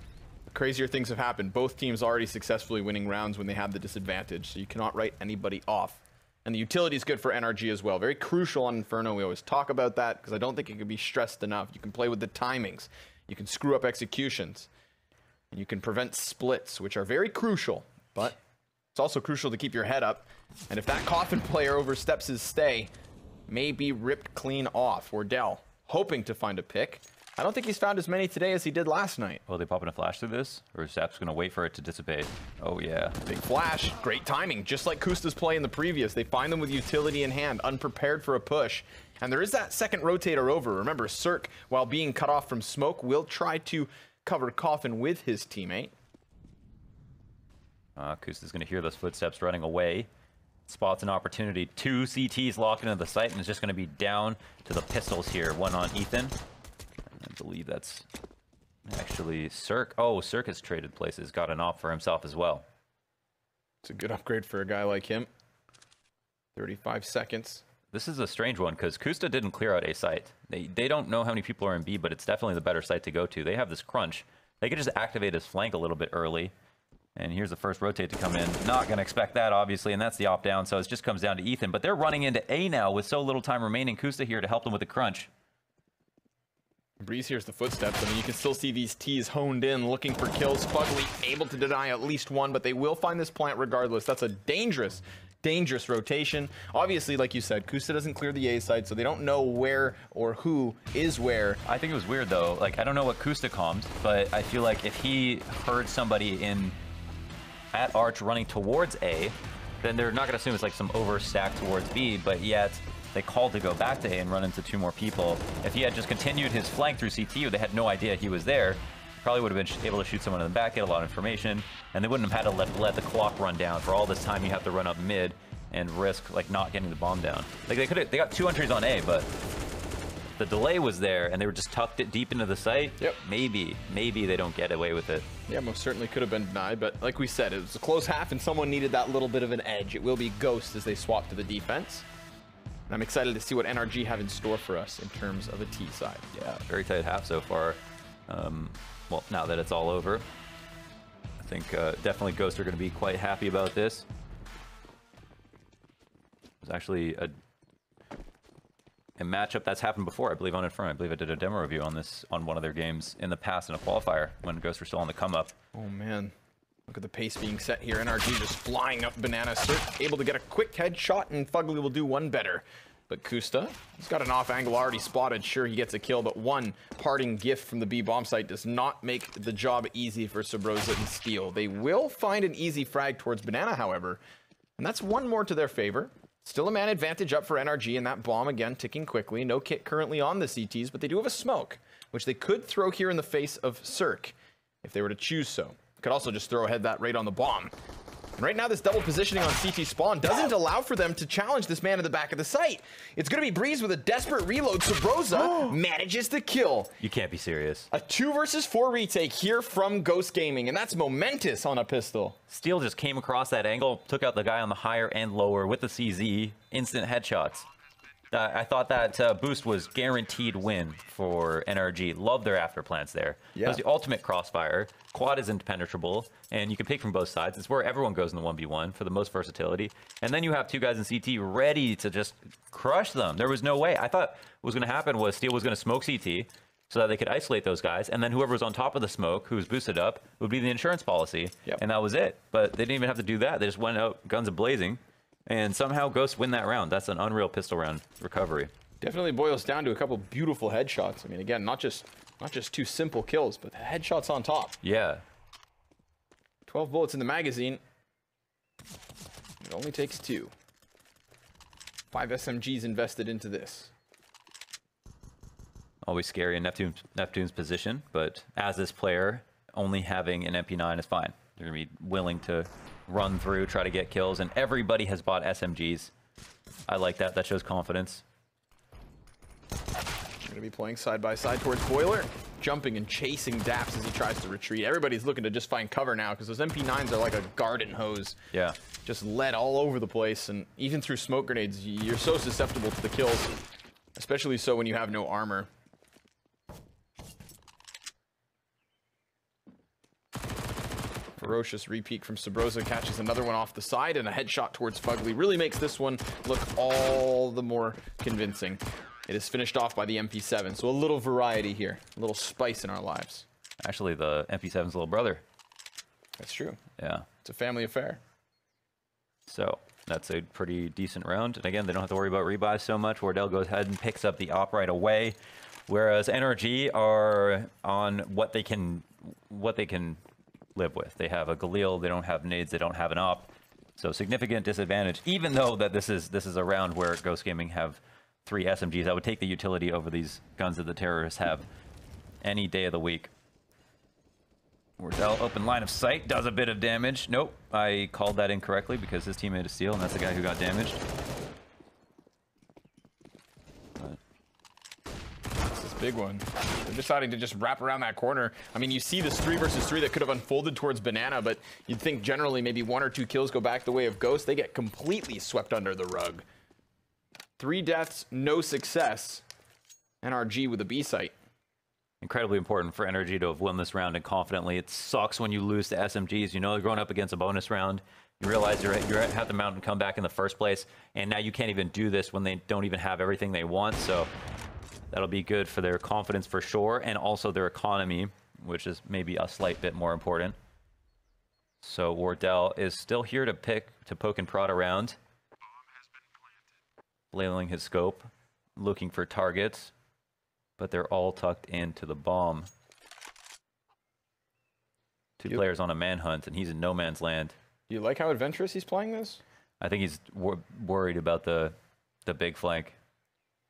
The crazier things have happened. Both teams already successfully winning rounds when they have the disadvantage, so you cannot write anybody off. And the utility is good for NRG as well. Very crucial on Inferno. We always talk about that because I don't think it can be stressed enough. You can play with the timings. You can screw up executions. And you can prevent splits, which are very crucial. But it's also crucial to keep your head up. And if that Coffin player oversteps his stay, may be ripped clean off. Wardell hoping to find a pick. I don't think he's found as many today as he did last night. Will they pop in a flash through this? Or is Zap's going to wait for it to dissipate? Oh, yeah. Big flash. Great timing. Just like Kusta's play in the previous. They find them with utility in hand, unprepared for a push. And there is that second rotator over. Remember, Cirque, while being cut off from smoke, will try to cover Coffin with his teammate. Kusta's going to hear those footsteps running away. Spots an opportunity. 2 CTs locked into the site, and is just going to be down to the pistols here. One on Ethan. I believe that's actually Cirque. Oh, Cirque has traded places. Got an op for himself as well. It's a good upgrade for a guy like him. 35 seconds. This is a strange one because Kusta didn't clear out A site. They don't know how many people are in B, but it's definitely the better site to go to. They have this crunch. They could just activate his flank a little bit early. And here's the first rotate to come in. Not going to expect that, obviously, and that's the op down, so it just comes down to Ethan. But they're running into A now with so little time remaining. Kusta here to help them with the crunch. Breeze hears the footsteps. I mean, you can still see these T's honed in, looking for kills. Fugly able to deny at least one, but they will find this plant regardless. That's a dangerous, dangerous rotation. Obviously, like you said, Kusta doesn't clear the A site, so they don't know where or who is where. I think it was weird, though. Like, I don't know what Kusta calmed, but I feel like if he heard somebody at Arch running towards A, then they're not going to assume it's like some overstack towards B, but yet they called to go back to A and run into 2 more people. If he had just continued his flank through CTU, they had no idea he was there. Probably would have been able to shoot someone in the back, get a lot of information, and they wouldn't have had to let the clock run down. For all this time, you have to run up mid and risk like not getting the bomb down. Like they got 2 entries on A, but the delay was there, and they were just tucked it deep into the site. Yep. Maybe they don't get away with it. Yeah, most certainly could have been denied, but like we said, it was a close half, and someone needed that little bit of an edge. It will be Ghost as they swap to the defense. And I'm excited to see what NRG have in store for us in terms of a T side. Yeah, very tight half so far. Well, now that it's all over, I think definitely Ghost are going to be quite happy about this. It's actually a matchup that's happened before, I believe, on Inferno. I believe I did a demo review on this on one of their games in the past in a qualifier when Ghosts were still on the come up. Oh man, look at the pace being set here. NRG just flying up Banana. Cirque able to get a quick headshot, and Fugly will do one better. But Kusta, he's got an off angle already spotted. Sure, he gets a kill, but one parting gift from the B bomb site does not make the job easy for Sabrosa and Steel. They will find an easy frag towards Banana, however, and that's one more to their favor. Still a man advantage up for NRG, and that bomb again ticking quickly. No kit currently on the CTs, but they do have a smoke, which they could throw here in the face of Cirque if they were to choose so. Could also just throw ahead that right on the bomb. And right now, this double positioning on CT spawn doesn't allow for them to challenge this man in the back of the site. It's going to be Breeze with a desperate reload. Sabrosa manages the kill. You can't be serious. A 2 versus 4 retake here from Ghost Gaming, and that's momentous on a pistol. Steel just came across that angle, took out the guy on the higher and lower with the CZ, instant headshots. I thought that boost was guaranteed win for NRG. Love their after plants there. Yeah. It was the ultimate crossfire. Quad is impenetrable, and you can pick from both sides. It's where everyone goes in the 1v1 for the most versatility. And then you have 2 guys in CT ready to just crush them. There was no way. I thought what was going to happen was Steel was going to smoke CT so that they could isolate those guys, and then whoever was on top of the smoke, who was boosted up, would be the insurance policy, and that was it. But they didn't even have to do that. They just went out guns a-blazing. And somehow Ghosts win that round. That's an unreal pistol round recovery. Definitely boils down to a couple beautiful headshots. I mean, again, not just 2 simple kills, but the headshots on top. Yeah. 12 bullets in the magazine. It only takes 2. 5 SMGs invested into this. Always scary in Neptune's position, but as this player, only having an MP9 is fine. They're going to be willing to run through, try to get kills, and everybody has bought SMGs. I like that. That shows confidence. Going to be playing side by side towards Boiler, jumping and chasing Daps as he tries to retreat. Everybody's looking to just find cover now because those MP9s are like a garden hose. Yeah. Just lead all over the place, and even through smoke grenades, you're so susceptible to the kills, especially so when you have no armor. Ferocious repeat from Sabrosa, catches another one off the side, and a headshot towards Fugly really makes this one look all the more convincing. It is finished off by the MP7, so a little variety here, a little spice in our lives. Actually, the MP7's little brother. That's true. Yeah. It's a family affair. So that's a pretty decent round. And again, they don't have to worry about rebuys so much. Wardell goes ahead and picks up the op right away, whereas NRG are on what they can live with. They have a Galil, they don't have nades, they don't have an op. So significant disadvantage, even though that this is a round where Ghost Gaming have 3 SMGs. I would take the utility over these guns that the terrorists have any day of the week. Wardell, open line of sight, does a bit of damage. Nope, I called that incorrectly because his teammate is Steel, and that's the guy who got damaged. This is a big one. They're deciding to just wrap around that corner. I mean, you see this 3 versus 3 that could have unfolded towards Banana, but you'd think generally maybe 1 or 2 kills go back the way of Ghost. They get completely swept under the rug. 3 deaths, no success. NRG with a B site. Incredibly important for NRG to have won this round and confidently. It sucks when you lose to SMGs. You know they're going up against a bonus round. You realize you're at the mountain come back in the first place, and now you can't even do this when they don't even have everything they want. So that'll be good for their confidence for sure, and also their economy, which is maybe a slight bit more important. So Wardell is still here to poke and prod around, flailing his scope, looking for targets. But they're all tucked into the bomb. 2 players on a manhunt, and he's in no man's land. Do you like how adventurous he's playing this? I think he's worried about the big flank.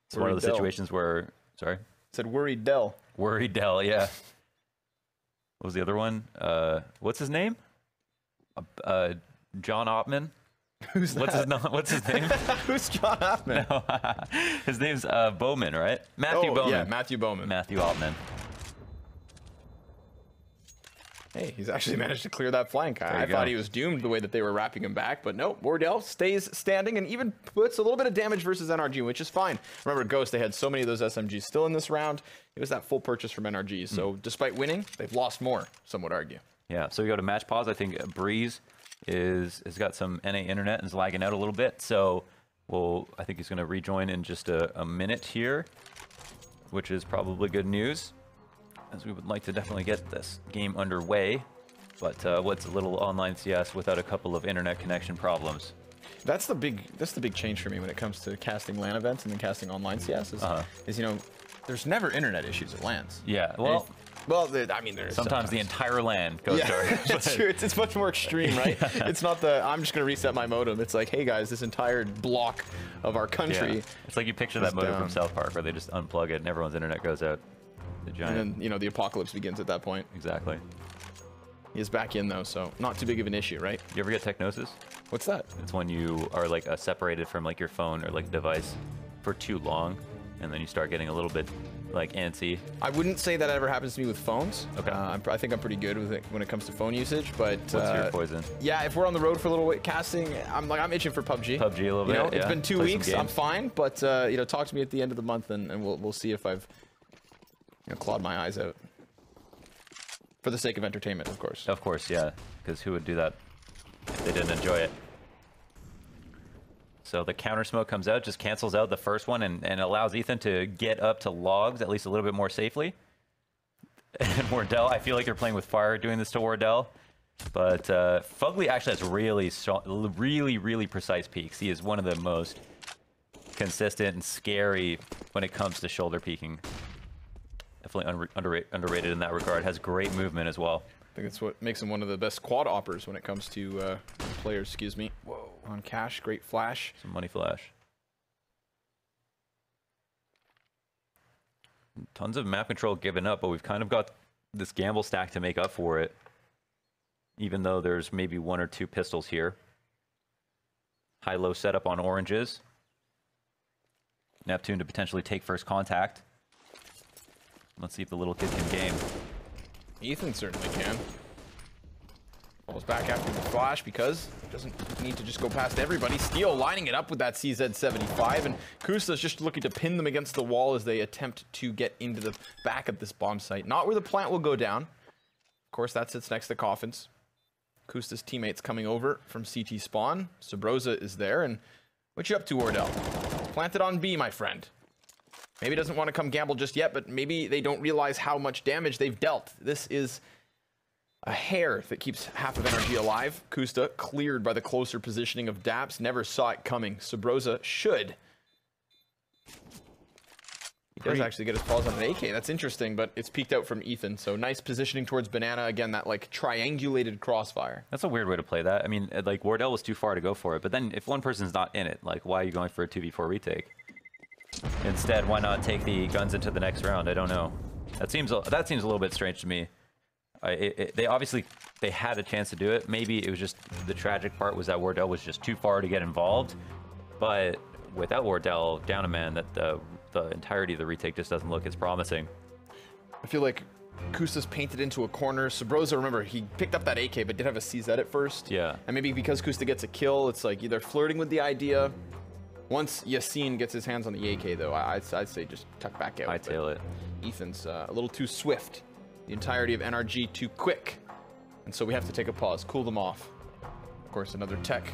It's one of the situations where... Sorry? It said Worried Dell. Worried Dell, yeah. What was the other one? What's his name? John Ottman? Who's that? What's his name? Who's John Ottman? No, his name's Bowman, right? Matthew Bowman. Yeah, Matthew Bowman. Matthew Ottman. Hey, he's actually managed to clear that flank. I thought he was doomed the way that they were wrapping him back, but nope. Wardell stays standing and even puts a little bit of damage versus NRG, which is fine. Remember, Ghost, they had so many of those SMGs still in this round. It was that full purchase from NRG. So despite winning, they've lost more, some would argue. Yeah, so we go to match pause. I think Breeze has got some NA internet and is lagging out a little bit. So I think he's going to rejoin in just a minute here, which is probably good news, as we would like to definitely get this game underway. But what's a little online CS without a couple of internet connection problems? That's the big change for me when it comes to casting LAN events and then casting online CS is you know, there's never internet issues at LANs. Yeah, I mean, there's sometimes the entire LAN goes dark. That's true. It's much more extreme, right? Yeah. It's not I'm just going to reset my modem. It's like, hey guys, this entire block of our country. Yeah. It's like you picture that modem from South Park where they just unplug it and everyone's internet goes out. The giant. And then, you know, the apocalypse begins at that point. Exactly. He is back in though, so not too big of an issue, right? You ever get technosis? What's that? It's when you are like separated from like your phone or like device for too long, and then you start getting a little bit like antsy. I wouldn't say that ever happens to me with phones. Okay. I think I'm pretty good with it when it comes to phone usage, but what's your poison? Yeah, if we're on the road for a little bit casting, I'm itching for PUBG. PUBG a little bit. You know, yeah. It's been 2 weeks. I'm fine, but you know, talk to me at the end of the month, and we'll see if I've clawed my eyes out. For the sake of entertainment, of course. Of course, yeah. Because who would do that if they didn't enjoy it? So the counter smoke comes out, just cancels out the first one, and allows Ethan to get up to logs at least a little bit more safely. And Wardell, I feel like they're playing with fire doing this to Wardell. But Fugly actually has really precise peeks. He is one of the most consistent and scary when it comes to shoulder peeking. Definitely underrated in that regard. Has great movement as well. I think it's what makes him one of the best quad oppers when it comes to players, excuse me. Whoa. On cash, great flash. Some money flash. Tons of map control given up, but we've kind of got this gamble stack to make up for it. Even though there's maybe 1 or 2 pistols here. High-low setup on oranges. Neptune to potentially take first contact. Let's see if the little kid can game. Ethan certainly can. Falls back after the flash because it doesn't need to just go past everybody. Steel lining it up with that CZ75, and Kusa's just looking to pin them against the wall as they attempt to get into the back of this bomb site. Not where the plant will go down. Of course, that sits next to coffins. Kusta's teammates coming over from CT spawn. Sabrosa is there, and what you up to, Wardell? Planted on B, my friend. Maybe doesn't want to come gamble just yet, but maybe they don't realize how much damage they've dealt. This is a hair that keeps half of NRG alive. Kusta cleared by the closer positioning of Daps. Never saw it coming. Sabrosa should. He does actually get his paws on an AK. That's interesting, but it's peeked out from Ethan. So nice positioning towards Banana. Again, that like triangulated crossfire. That's a weird way to play that. I mean, like Wardell was too far to go for it, but then if one person's not in it, like why are you going for a 2v4 retake? Instead, why not take the guns into the next round? I don't know. That seems a little bit strange to me. They obviously had a chance to do it. Maybe it was just the tragic part was that Wardell was just too far to get involved. But without Wardell down a man, that the entirety of the retake just doesn't look as promising. I feel like Kusta's painted into a corner. Sabrosa, remember, he picked up that AK, but did have a CZ at first. Yeah. And maybe because Kusta gets a kill, it's like either flirting with the idea. Once Yassine gets his hands on the AK, though, I'd say just tuck back out. Hightail it. Ethan's a little too swift. The entirety of NRG too quick. And so we have to take a pause, cool them off. Of course, another tech.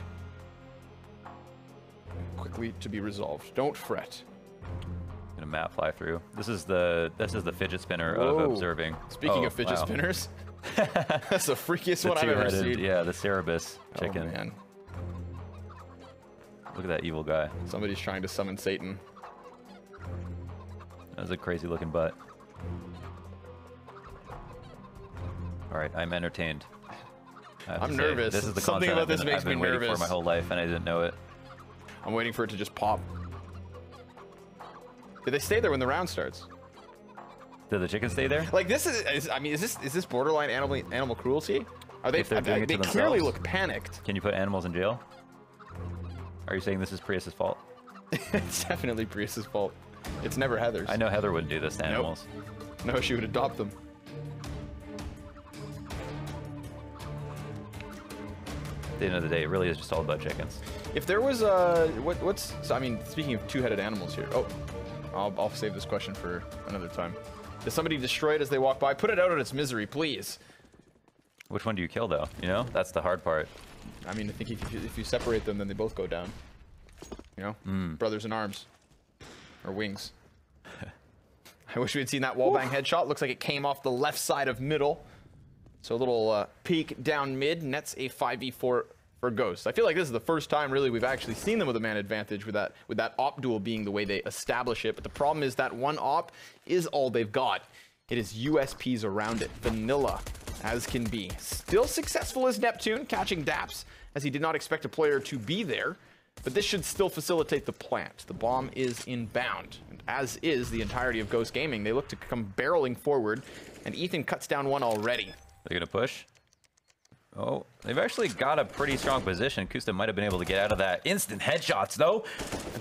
Quickly to be resolved. Don't fret. Gonna map fly through. This is the fidget spinner of observing. Speaking of fidget spinners, that's the freakiest one I've ever seen. Yeah, the Cerebus chicken. Oh, man. Look at that evil guy. Somebody's trying to summon Satan. That was a crazy looking butt. All right, I'm entertained. I'm nervous. This is the Something content about this makes I've been me waiting nervous for my whole life, and I didn't know it. I'm waiting for it to just pop. Did they stay there when the round starts? Did the chicken stay there? Like this is I mean, is this borderline animal cruelty? Are they? If they're doing it to they clearly themselves. look panicked. Can you put animals in jail? Are you saying this is Prius's fault? It's definitely Prius's fault. It's never Heather's. I know Heather wouldn't do this to animals. No, she would adopt them. At the end of the day, it really is just all about chickens. If there was so I mean, speaking of two-headed animals here. Oh, I'll save this question for another time. Does somebody destroy it as they walk by? Put it out of its misery, please. Which one do you kill, though? You know, that's the hard part. I mean, I think if you separate them, then they both go down. You know, brothers in arms or wings. I wish we had seen that wallbang headshot. Looks like it came off the left side of middle. So a little peek down mid, nets a 5v4 for Ghost. I feel like this is the first time really we've actually seen them with a man advantage with that op duel being the way they establish it. But the problem is that one op is all they've got. It is USPs around it. Vanilla as can be. Still successful as Neptune, catching Daps as he did not expect a player to be there. But this should still facilitate the plant. The bomb is inbound, and as is the entirety of Ghost Gaming. They look to come barreling forward, and Ethan cuts down one already. They're gonna push. Oh, they've actually got a pretty strong position. Kusta might have been able to get out of that. Instant headshots, though.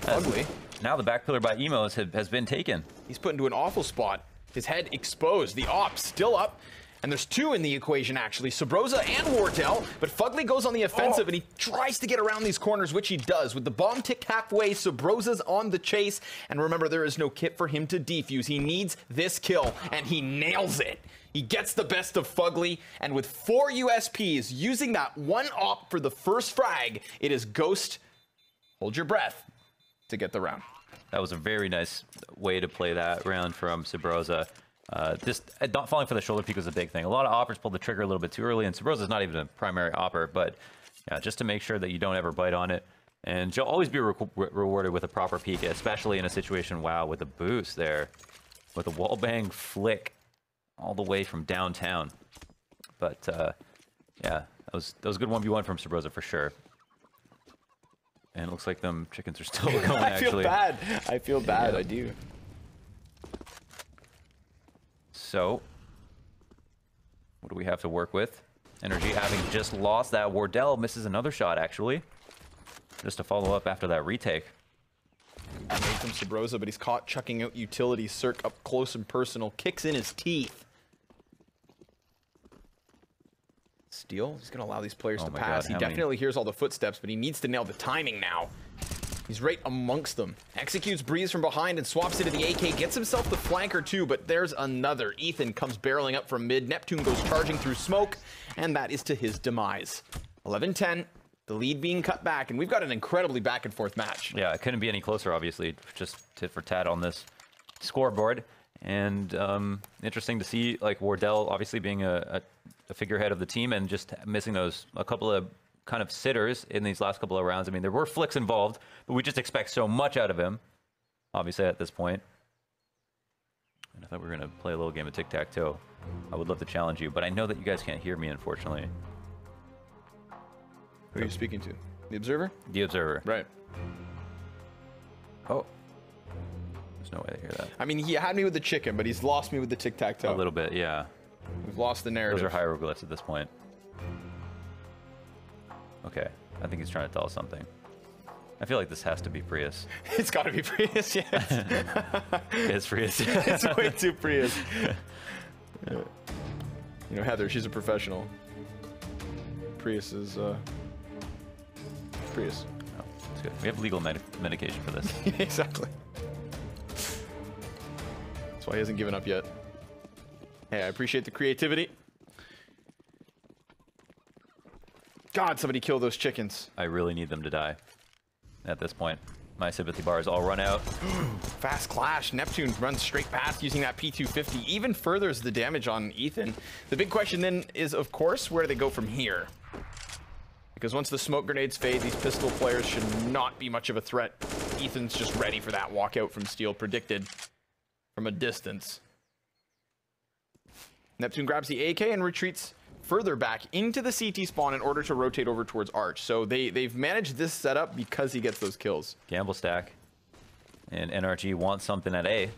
Ugly. Now the back pillar by Emos has been taken. He's put into an awful spot. His head exposed. The op still up. And there's two in the equation, actually. Sabrosa and Wardell. But Fugly goes on the offensive, and he tries to get around these corners, which he does. With the bomb ticked halfway, Sabrosa's on the chase. And remember, there is no kit for him to defuse. He needs this kill, and he nails it. He gets the best of Fugly, and with 4 USPs, using that one op for the first frag, it is Ghost, hold your breath, to get the round. That was a very nice way to play that round from Sabrosa. Just not falling for the shoulder peek was a big thing. A lot of oppers pulled the trigger a little bit too early, and Sabrosa's not even a primary opper, but yeah, just to make sure that you don't ever bite on it. And you'll always be rewarded with a proper peek, especially in a situation, wow, with a boost there, with a wallbang flick all the way from downtown. But yeah, that was a good 1v1 from Sabrosa for sure. And it looks like them chickens are still going, actually. I feel bad, yeah. I do. So, what do we have to work with? NRG having just lost that. Wardell misses another shot, actually. Just to follow up after that retake. Made from Sabrosa, but he's caught chucking out utility. Circ up close and personal. Kicks in his teeth. Steal. He's going to allow these players to pass. God, he definitely hears all the footsteps, but he needs to nail the timing now. He's right amongst them. Executes Breeze from behind and swaps into the AK. Gets himself the flanker too, but there's another. Ethan comes barreling up from mid. Neptune goes charging through smoke, and that is to his demise. 11-10, the lead being cut back, and we've got an incredibly back and forth match. Yeah, it couldn't be any closer, obviously. Just tit for tat on this scoreboard. And interesting to see, like, Wardell obviously being a figurehead of the team and just missing a couple of kind of sitters in these last couple of rounds. I mean, there were flicks involved, but we just expect so much out of him, obviously, at this point. And I thought we were going to play a little game of tic-tac-toe. I would love to challenge you, but I know that you guys can't hear me, unfortunately. Who are you speaking to? The Observer? The Observer. Right. Oh. There's no way to hear that. I mean, he had me with the chicken, but he's lost me with the tic-tac-toe. A little bit, yeah. We've lost the narrative. Those are hieroglyphs at this point. Okay, I think he's trying to tell us something. I feel like this has to be Prius. It's got to be Prius, yes. It's Prius. It's way too Prius. You know, Heather, she's a professional. Prius is, Prius. Oh, that's good. We have legal medication for this. Exactly. That's why he hasn't given up yet. Hey, I appreciate the creativity. God, somebody kill those chickens. I really need them to die at this point. My sympathy bars all run out. Fast clash. Neptune runs straight past using that P250. Even furthers the damage on Ethan. The big question then is, of course, where do they go from here? Because once the smoke grenades fade, these pistol players should not be much of a threat. Ethan's just ready for that walkout from Steel, predicted from a distance. Neptune grabs the AK and retreats further back into the CT spawn in order to rotate over towards Arch. So they've managed this setup because he gets those kills. Gamble stack. And NRG wants something at A.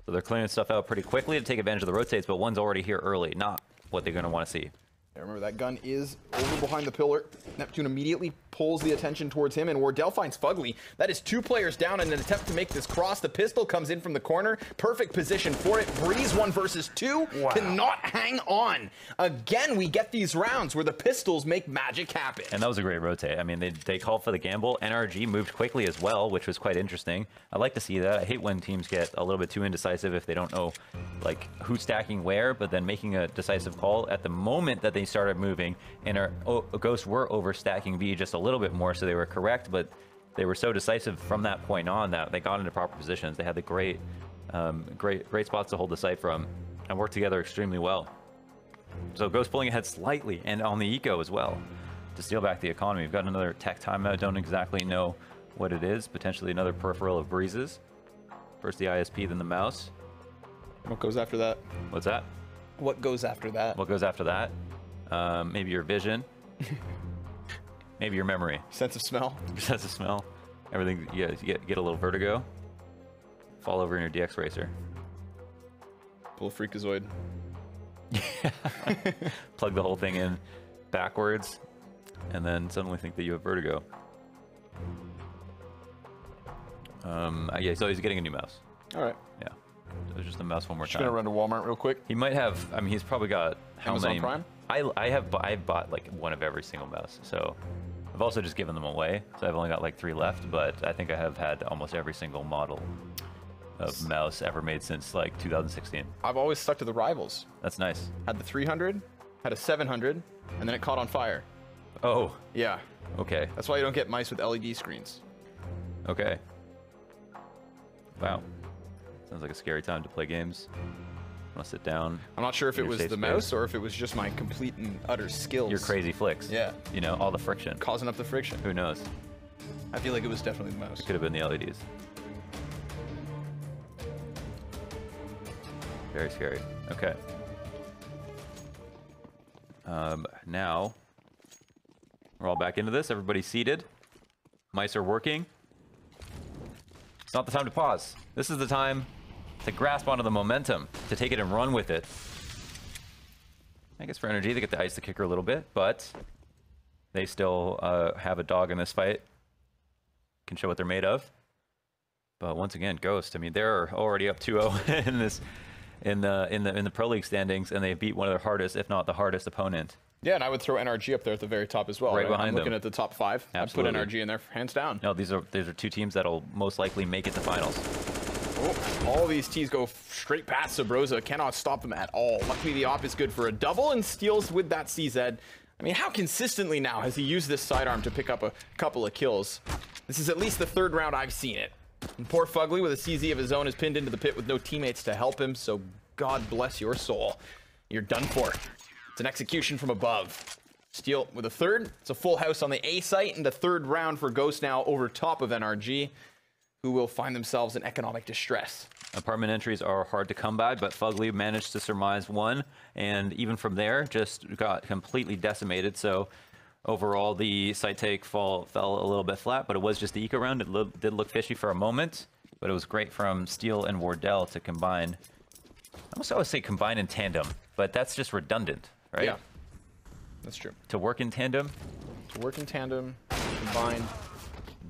So they're clearing stuff out pretty quickly to take advantage of the rotates, but one's already here early. Not what they're going to want to see. Yeah, remember, that gun is over behind the pillar. Neptune immediately pulls the attention towards him, and Wardell finds Fugly. That is 2 players down in an attempt to make this cross. The pistol comes in from the corner. Perfect position for it. Breeze 1 versus 2. Wow. Cannot hang on. Again, we get these rounds where the pistols make magic happen. And that was a great rotate. I mean, they called for the gamble. NRG moved quickly as well, which was quite interesting. I like to see that. I hate when teams get a little bit too indecisive if they don't know, like, who's stacking where, but then making a decisive call at the moment that they started moving. And our Ghosts were overstacking B just a little bit more, so they were correct, but they were so decisive from that point on that they got into proper positions. They had the great spots to hold the site from and worked together extremely well. So Ghost pulling ahead slightly and on the eco as well to steal back the economy. We've got another tech timeout. Don't exactly know what it is. Potentially another peripheral of Breezes. First the ISP, then the mouse. What goes after that? What's that? What goes after that? What goes after that? Maybe your vision. Maybe your memory. Sense of smell. Sense of smell. Everything, you get a little vertigo. Fall over in your DX Racer. Pull a Freakazoid. Plug the whole thing in backwards, and then suddenly think that you have vertigo. Yeah, so he's getting a new mouse. All right. Yeah. So just the mouse one more Just time. gonna run to Walmart real quick. He might have, I mean, he's probably got how Amazon many? Prime? I've bought like one of every single mouse. So I've also just given them away. So I've only got like 3 left, but I think I have had almost every single model of mouse ever made since like 2016. I've always stuck to the rivals. That's nice. Had the 300, had a 700, and then it caught on fire. Oh, Yeah. okay. That's why you don't get mice with LED screens. Okay. Wow. Sounds like a scary time to play games. Want to sit down. I'm not sure if in it your was safe the space. mouse or if it was just my complete and utter skills. Your crazy flicks. Yeah. You know, all the friction. Causing up the friction. Who knows? I feel like it was definitely the mouse. Could have been the LEDs. Very scary. Okay. Now, we're all back into this. Everybody's seated. Mice are working. It's not the time to pause. This is the time to grasp onto the momentum, to take it and run with it. I guess for NRG, they get to ice the kicker a little bit, but they still have a dog in this fight. Can show what they're made of. But once again, Ghost, I mean, they're already up 2-0 in this in the Pro League standings, and they beat one of their hardest, if not the hardest opponent Yeah, and I would throw NRG up there at the very top as well. Right behind I'm looking them. at the top 5. Absolutely. I'd put NRG in there, hands down. No, these are two teams that'll most likely make it to finals. Oh, all these T's go straight past Sabrosa. Cannot stop them at all. Luckily, the op is good for a double and steals with that CZ. I mean, how consistently now has he used this sidearm to pick up a couple of kills? This is at least the 3rd round I've seen it. And poor Fugly with a CZ of his own is pinned into the pit with no teammates to help him, so God bless your soul. You're done for. It's an execution from above. Steal with a 3rd. It's a full house on the A site, and the 3rd round for Ghost now over top of NRG, who will find themselves in economic distress. Apartment entries are hard to come by, but Fugly managed to surmise one, and even from there, just got completely decimated. So overall, the site take fell a little bit flat, but it was just the eco round. It did look fishy for a moment, but it was great from Steel and Wardell to combine. I almost always say combine in tandem, but that's just redundant, right? Yeah, that's true. To work in tandem, To work in tandem, combine.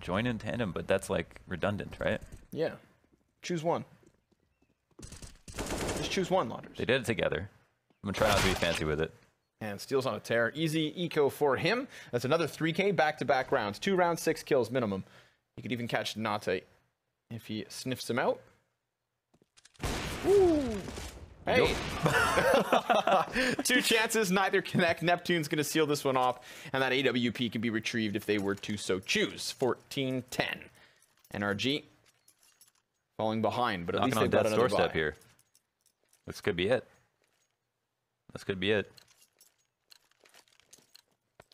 join in tandem, but that's like redundant, right? Yeah. Choose one. Just choose one, Launders. They did it together. I'm gonna try not to be fancy with it. And Steel's on a tear. Easy eco for him. That's another 3K back-to-back rounds. 2 rounds, 6 kills minimum. He could even catch Nate if he sniffs him out. Ooh. Hey. 2 chances, neither connect. Neptune's going to seal this one off, and that AWP can be retrieved if they were to so choose. 14-10. NRG falling behind, but at least they've got another doorstep buy. here. This could be it. This could be it.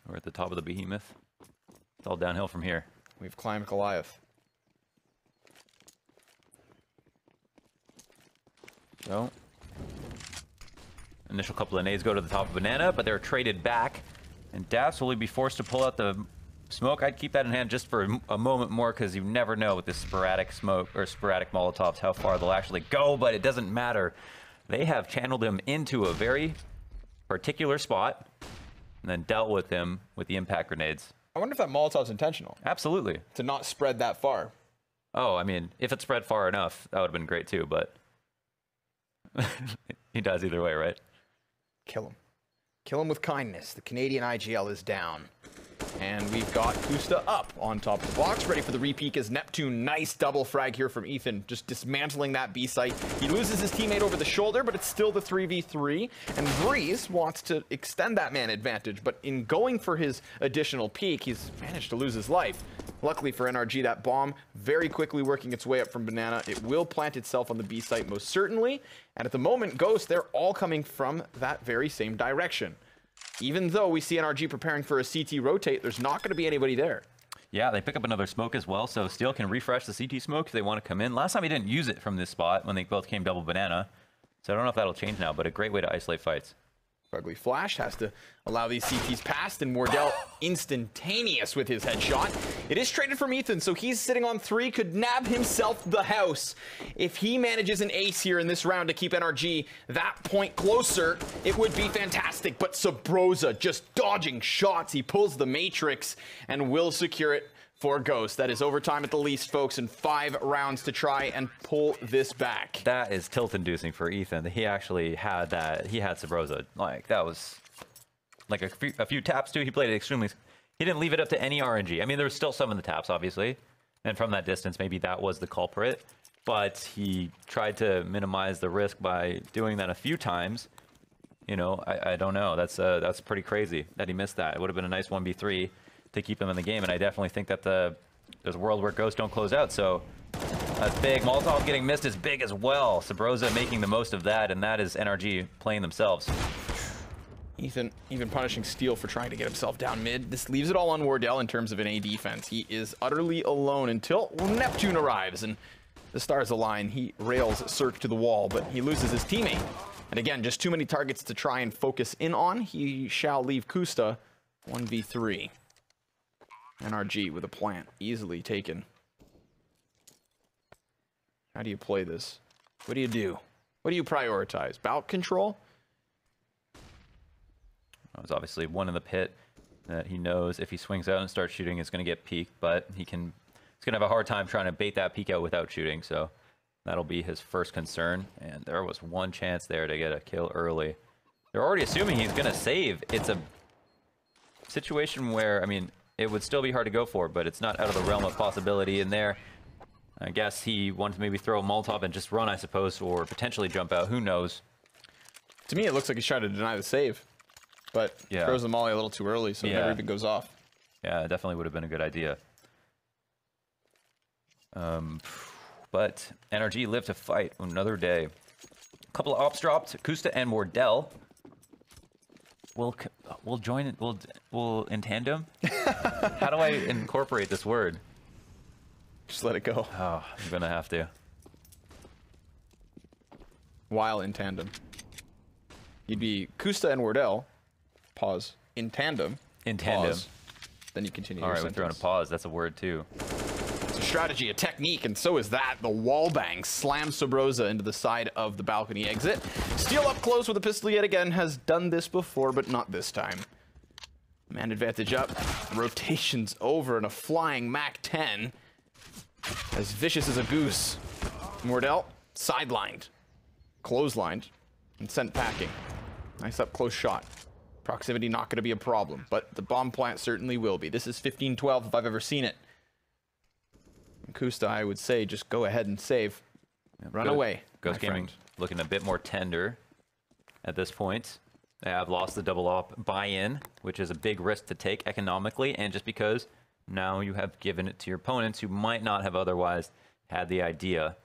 We're at the top of the behemoth. It's all downhill from here. We've climbed Goliath. So, initial couple of nades go to the top of Banana, but they're traded back. And Daps will be forced to pull out the smoke. I'd keep that in hand just for a moment more, because you never know with this sporadic smoke or sporadic Molotovs how far they'll actually go, but it doesn't matter. They have channeled him into a very particular spot and then dealt with him with the impact grenades. I wonder if that Molotov's intentional. Absolutely. To not spread that far. Oh, I mean, if it spread far enough, that would have been great too, but he dies either way, right? Kill him. Kill him with kindness. The Canadian IGL is down. And we've got Kusta up on top of the box, ready for the repeat as Neptune. Nice double frag here from Ethan, just dismantling that B site. He loses his teammate over the shoulder, but it's still the 3v3. And Breeze wants to extend that man advantage, but in going for his additional peak, he's managed to lose his life. Luckily for NRG, that bomb very quickly working its way up from Banana. It will plant itself on the B site most certainly. And at the moment, Ghost, they're all coming from that very same direction. Even though we see NRG preparing for a CT rotate, there's not going to be anybody there. Yeah, they pick up another smoke as well, so Steel can refresh the CT smoke if they want to come in. Last time he didn't use it from this spot when they both came double Banana, so I don't know if that'll change now, but a great way to isolate fights. Ugly Flash has to allow these CTs past, and Wardell instantaneous with his headshot. It is traded from Ethan, so he's sitting on 3, could nab himself the house. If he manages an ace here in this round to keep NRG that point closer, it would be fantastic. But Sabrosa just dodging shots. He pulls the Matrix and will secure it for Ghost. That is overtime at the least, folks, and 5 rounds to try and pull this back. That is tilt-inducing for Ethan. He actually had that. He had Sabrosa. Like, that was like a few taps, too. He played it extremely... He didn't leave it up to any RNG. I mean, there was still some in the taps, obviously. And from that distance, maybe that was the culprit. But he tried to minimize the risk by doing that a few times. You know, I don't know. That's pretty crazy that he missed that. It would have been a nice 1v3 to keep him in the game, and I definitely think that there's a world where Ghosts don't close out, so that's big. Molotov getting missed is big as well. Sabrosa making the most of that, and that is NRG playing themselves. Ethan even punishing Steel for trying to get himself down mid. This leaves it all on Wardell in terms of an A defense. He is utterly alone until Neptune arrives, and the stars align. He rails Cirque to the wall, but he loses his teammate. And again, just too many targets to try and focus in on. He shall leave Kusta 1v3. NRG with a plant, easily taken. How do you play this? What do you do? What do you prioritize? Bout control? There's obviously one in the pit that he knows if he swings out and starts shooting, it's going to get peeked, but he's going to have a hard time trying to bait that peek out without shooting, so that'll be his first concern. And there was one chance there to get a kill early. They're already assuming he's going to save. It's a situation where, I mean, it would still be hard to go for, but it's not out of the realm of possibility in there. I guess he wanted to maybe throw a Molotov and just run, I suppose, or potentially jump out. Who knows? To me, it looks like he's trying to deny the save, but throws the molly a little too early, so it never even goes off. Yeah, it definitely would have been a good idea. But NRG live to fight another day. A couple of ops dropped. Kusta and Mordell will join it. Will in tandem. How do I incorporate this word? Just let it go. Oh, I'm gonna have to. While in tandem. You'd be Kusta and Wardell. Pause. In tandem. In tandem. Pause. Then you continue. All your right, we're throwing a pause. That's a word too. It's a strategy, a technique, and so is that. The wall bang slams Sabrosa into the side of the balcony exit. Steel up close with a pistol yet again. Has done this before, but not this time. Man advantage up. Rotations over and a flying MAC-10. As vicious as a goose. Mordell sidelined. Clotheslined. And sent packing. Nice up close shot. Proximity not going to be a problem, but the bomb plant certainly will be. This is 15-12 if I've ever seen it. Kusta, I would say, just go ahead and save. Run away. Ghost Gaming looking a bit more tender at this point. They have lost the double op buy-in, which is a big risk to take economically, and just because now you have given it to your opponents who might not have otherwise had the idea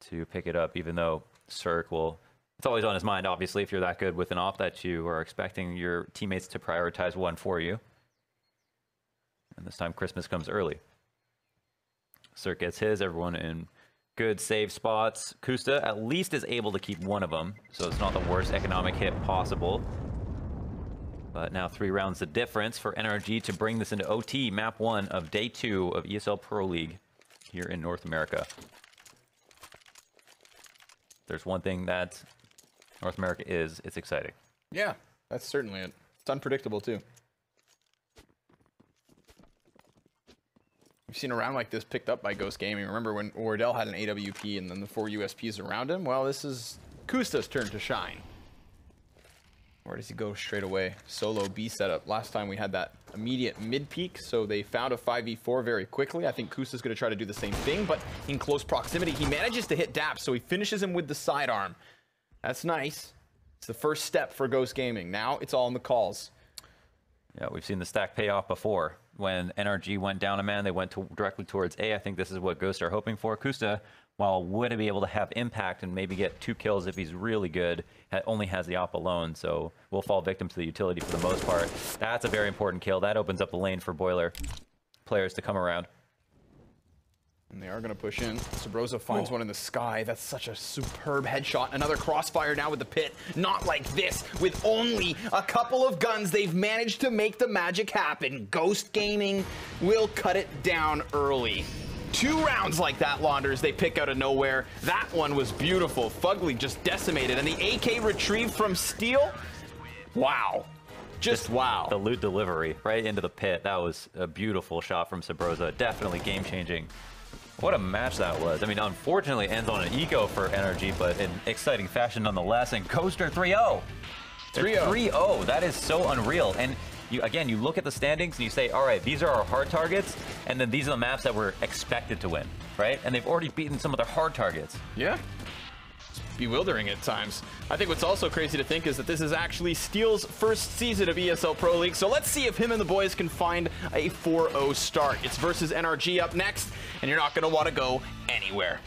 to pick it up, even though Cirque will... It's always on his mind, obviously, if you're that good with an op that you are expecting your teammates to prioritize one for you. And this time, Christmas comes early. Cirque gets his, everyone in good save spots. Kusta at least is able to keep one of them, so it's not the worst economic hit possible. But now 3 rounds the difference for NRG to bring this into OT, map 1 of day 2 of ESL Pro League here in North America. There's one thing that North America is, it's exciting. Yeah, that's certainly it. It's unpredictable, too. We've seen a round like this picked up by Ghost Gaming. Remember when Wardell had an AWP and then the 4 USPs around him? Well, this is Kusta's turn to shine. Or does he go straight away? Solo B setup. Last time we had that immediate mid-peak, so they found a 5v4 very quickly. I think Kusta's going to try to do the same thing, but in close proximity, he manages to hit Daps, so he finishes him with the sidearm. That's nice. It's the first step for Ghost Gaming. Now it's all in the calls. Yeah, we've seen the stack pay off before. When NRG went down a man, they went directly towards A. I think this is what Ghosts are hoping for. Kusta, while would be able to have impact and maybe get 2 kills if he's really good, only has the op alone, so will fall victim to the utility for the most part. That's a very important kill. That opens up the lane for Boiler players to come around. And they are going to push in. Sabrosa finds one in the sky. That's such a superb headshot. Another crossfire now with the pit. Not like this. With only a couple of guns, they've managed to make the magic happen. Ghost Gaming will cut it down early. 2 rounds like that, Launders, they pick out of nowhere. That one was beautiful. Fugly just decimated. And the AK retrieved from Steel. Wow. Just wow. The loot delivery right into the pit. That was a beautiful shot from Sabrosa. Definitely game-changing. What a match that was. I mean, unfortunately, it ends on an eco for NRG, but in exciting fashion nonetheless. And Coaster 3-0. 3-0. That is so unreal. And again, you look at the standings and you say, all right, these are our hard targets, and then these are the maps that we're expected to win, right? And they've already beaten some of their hard targets. Yeah. It's bewildering at times. I think what's also crazy to think is that this is actually Steel's first season of ESL Pro League, so let's see if him and the boys can find a 4-0 start. It's versus NRG up next, and you're not going to want to go anywhere.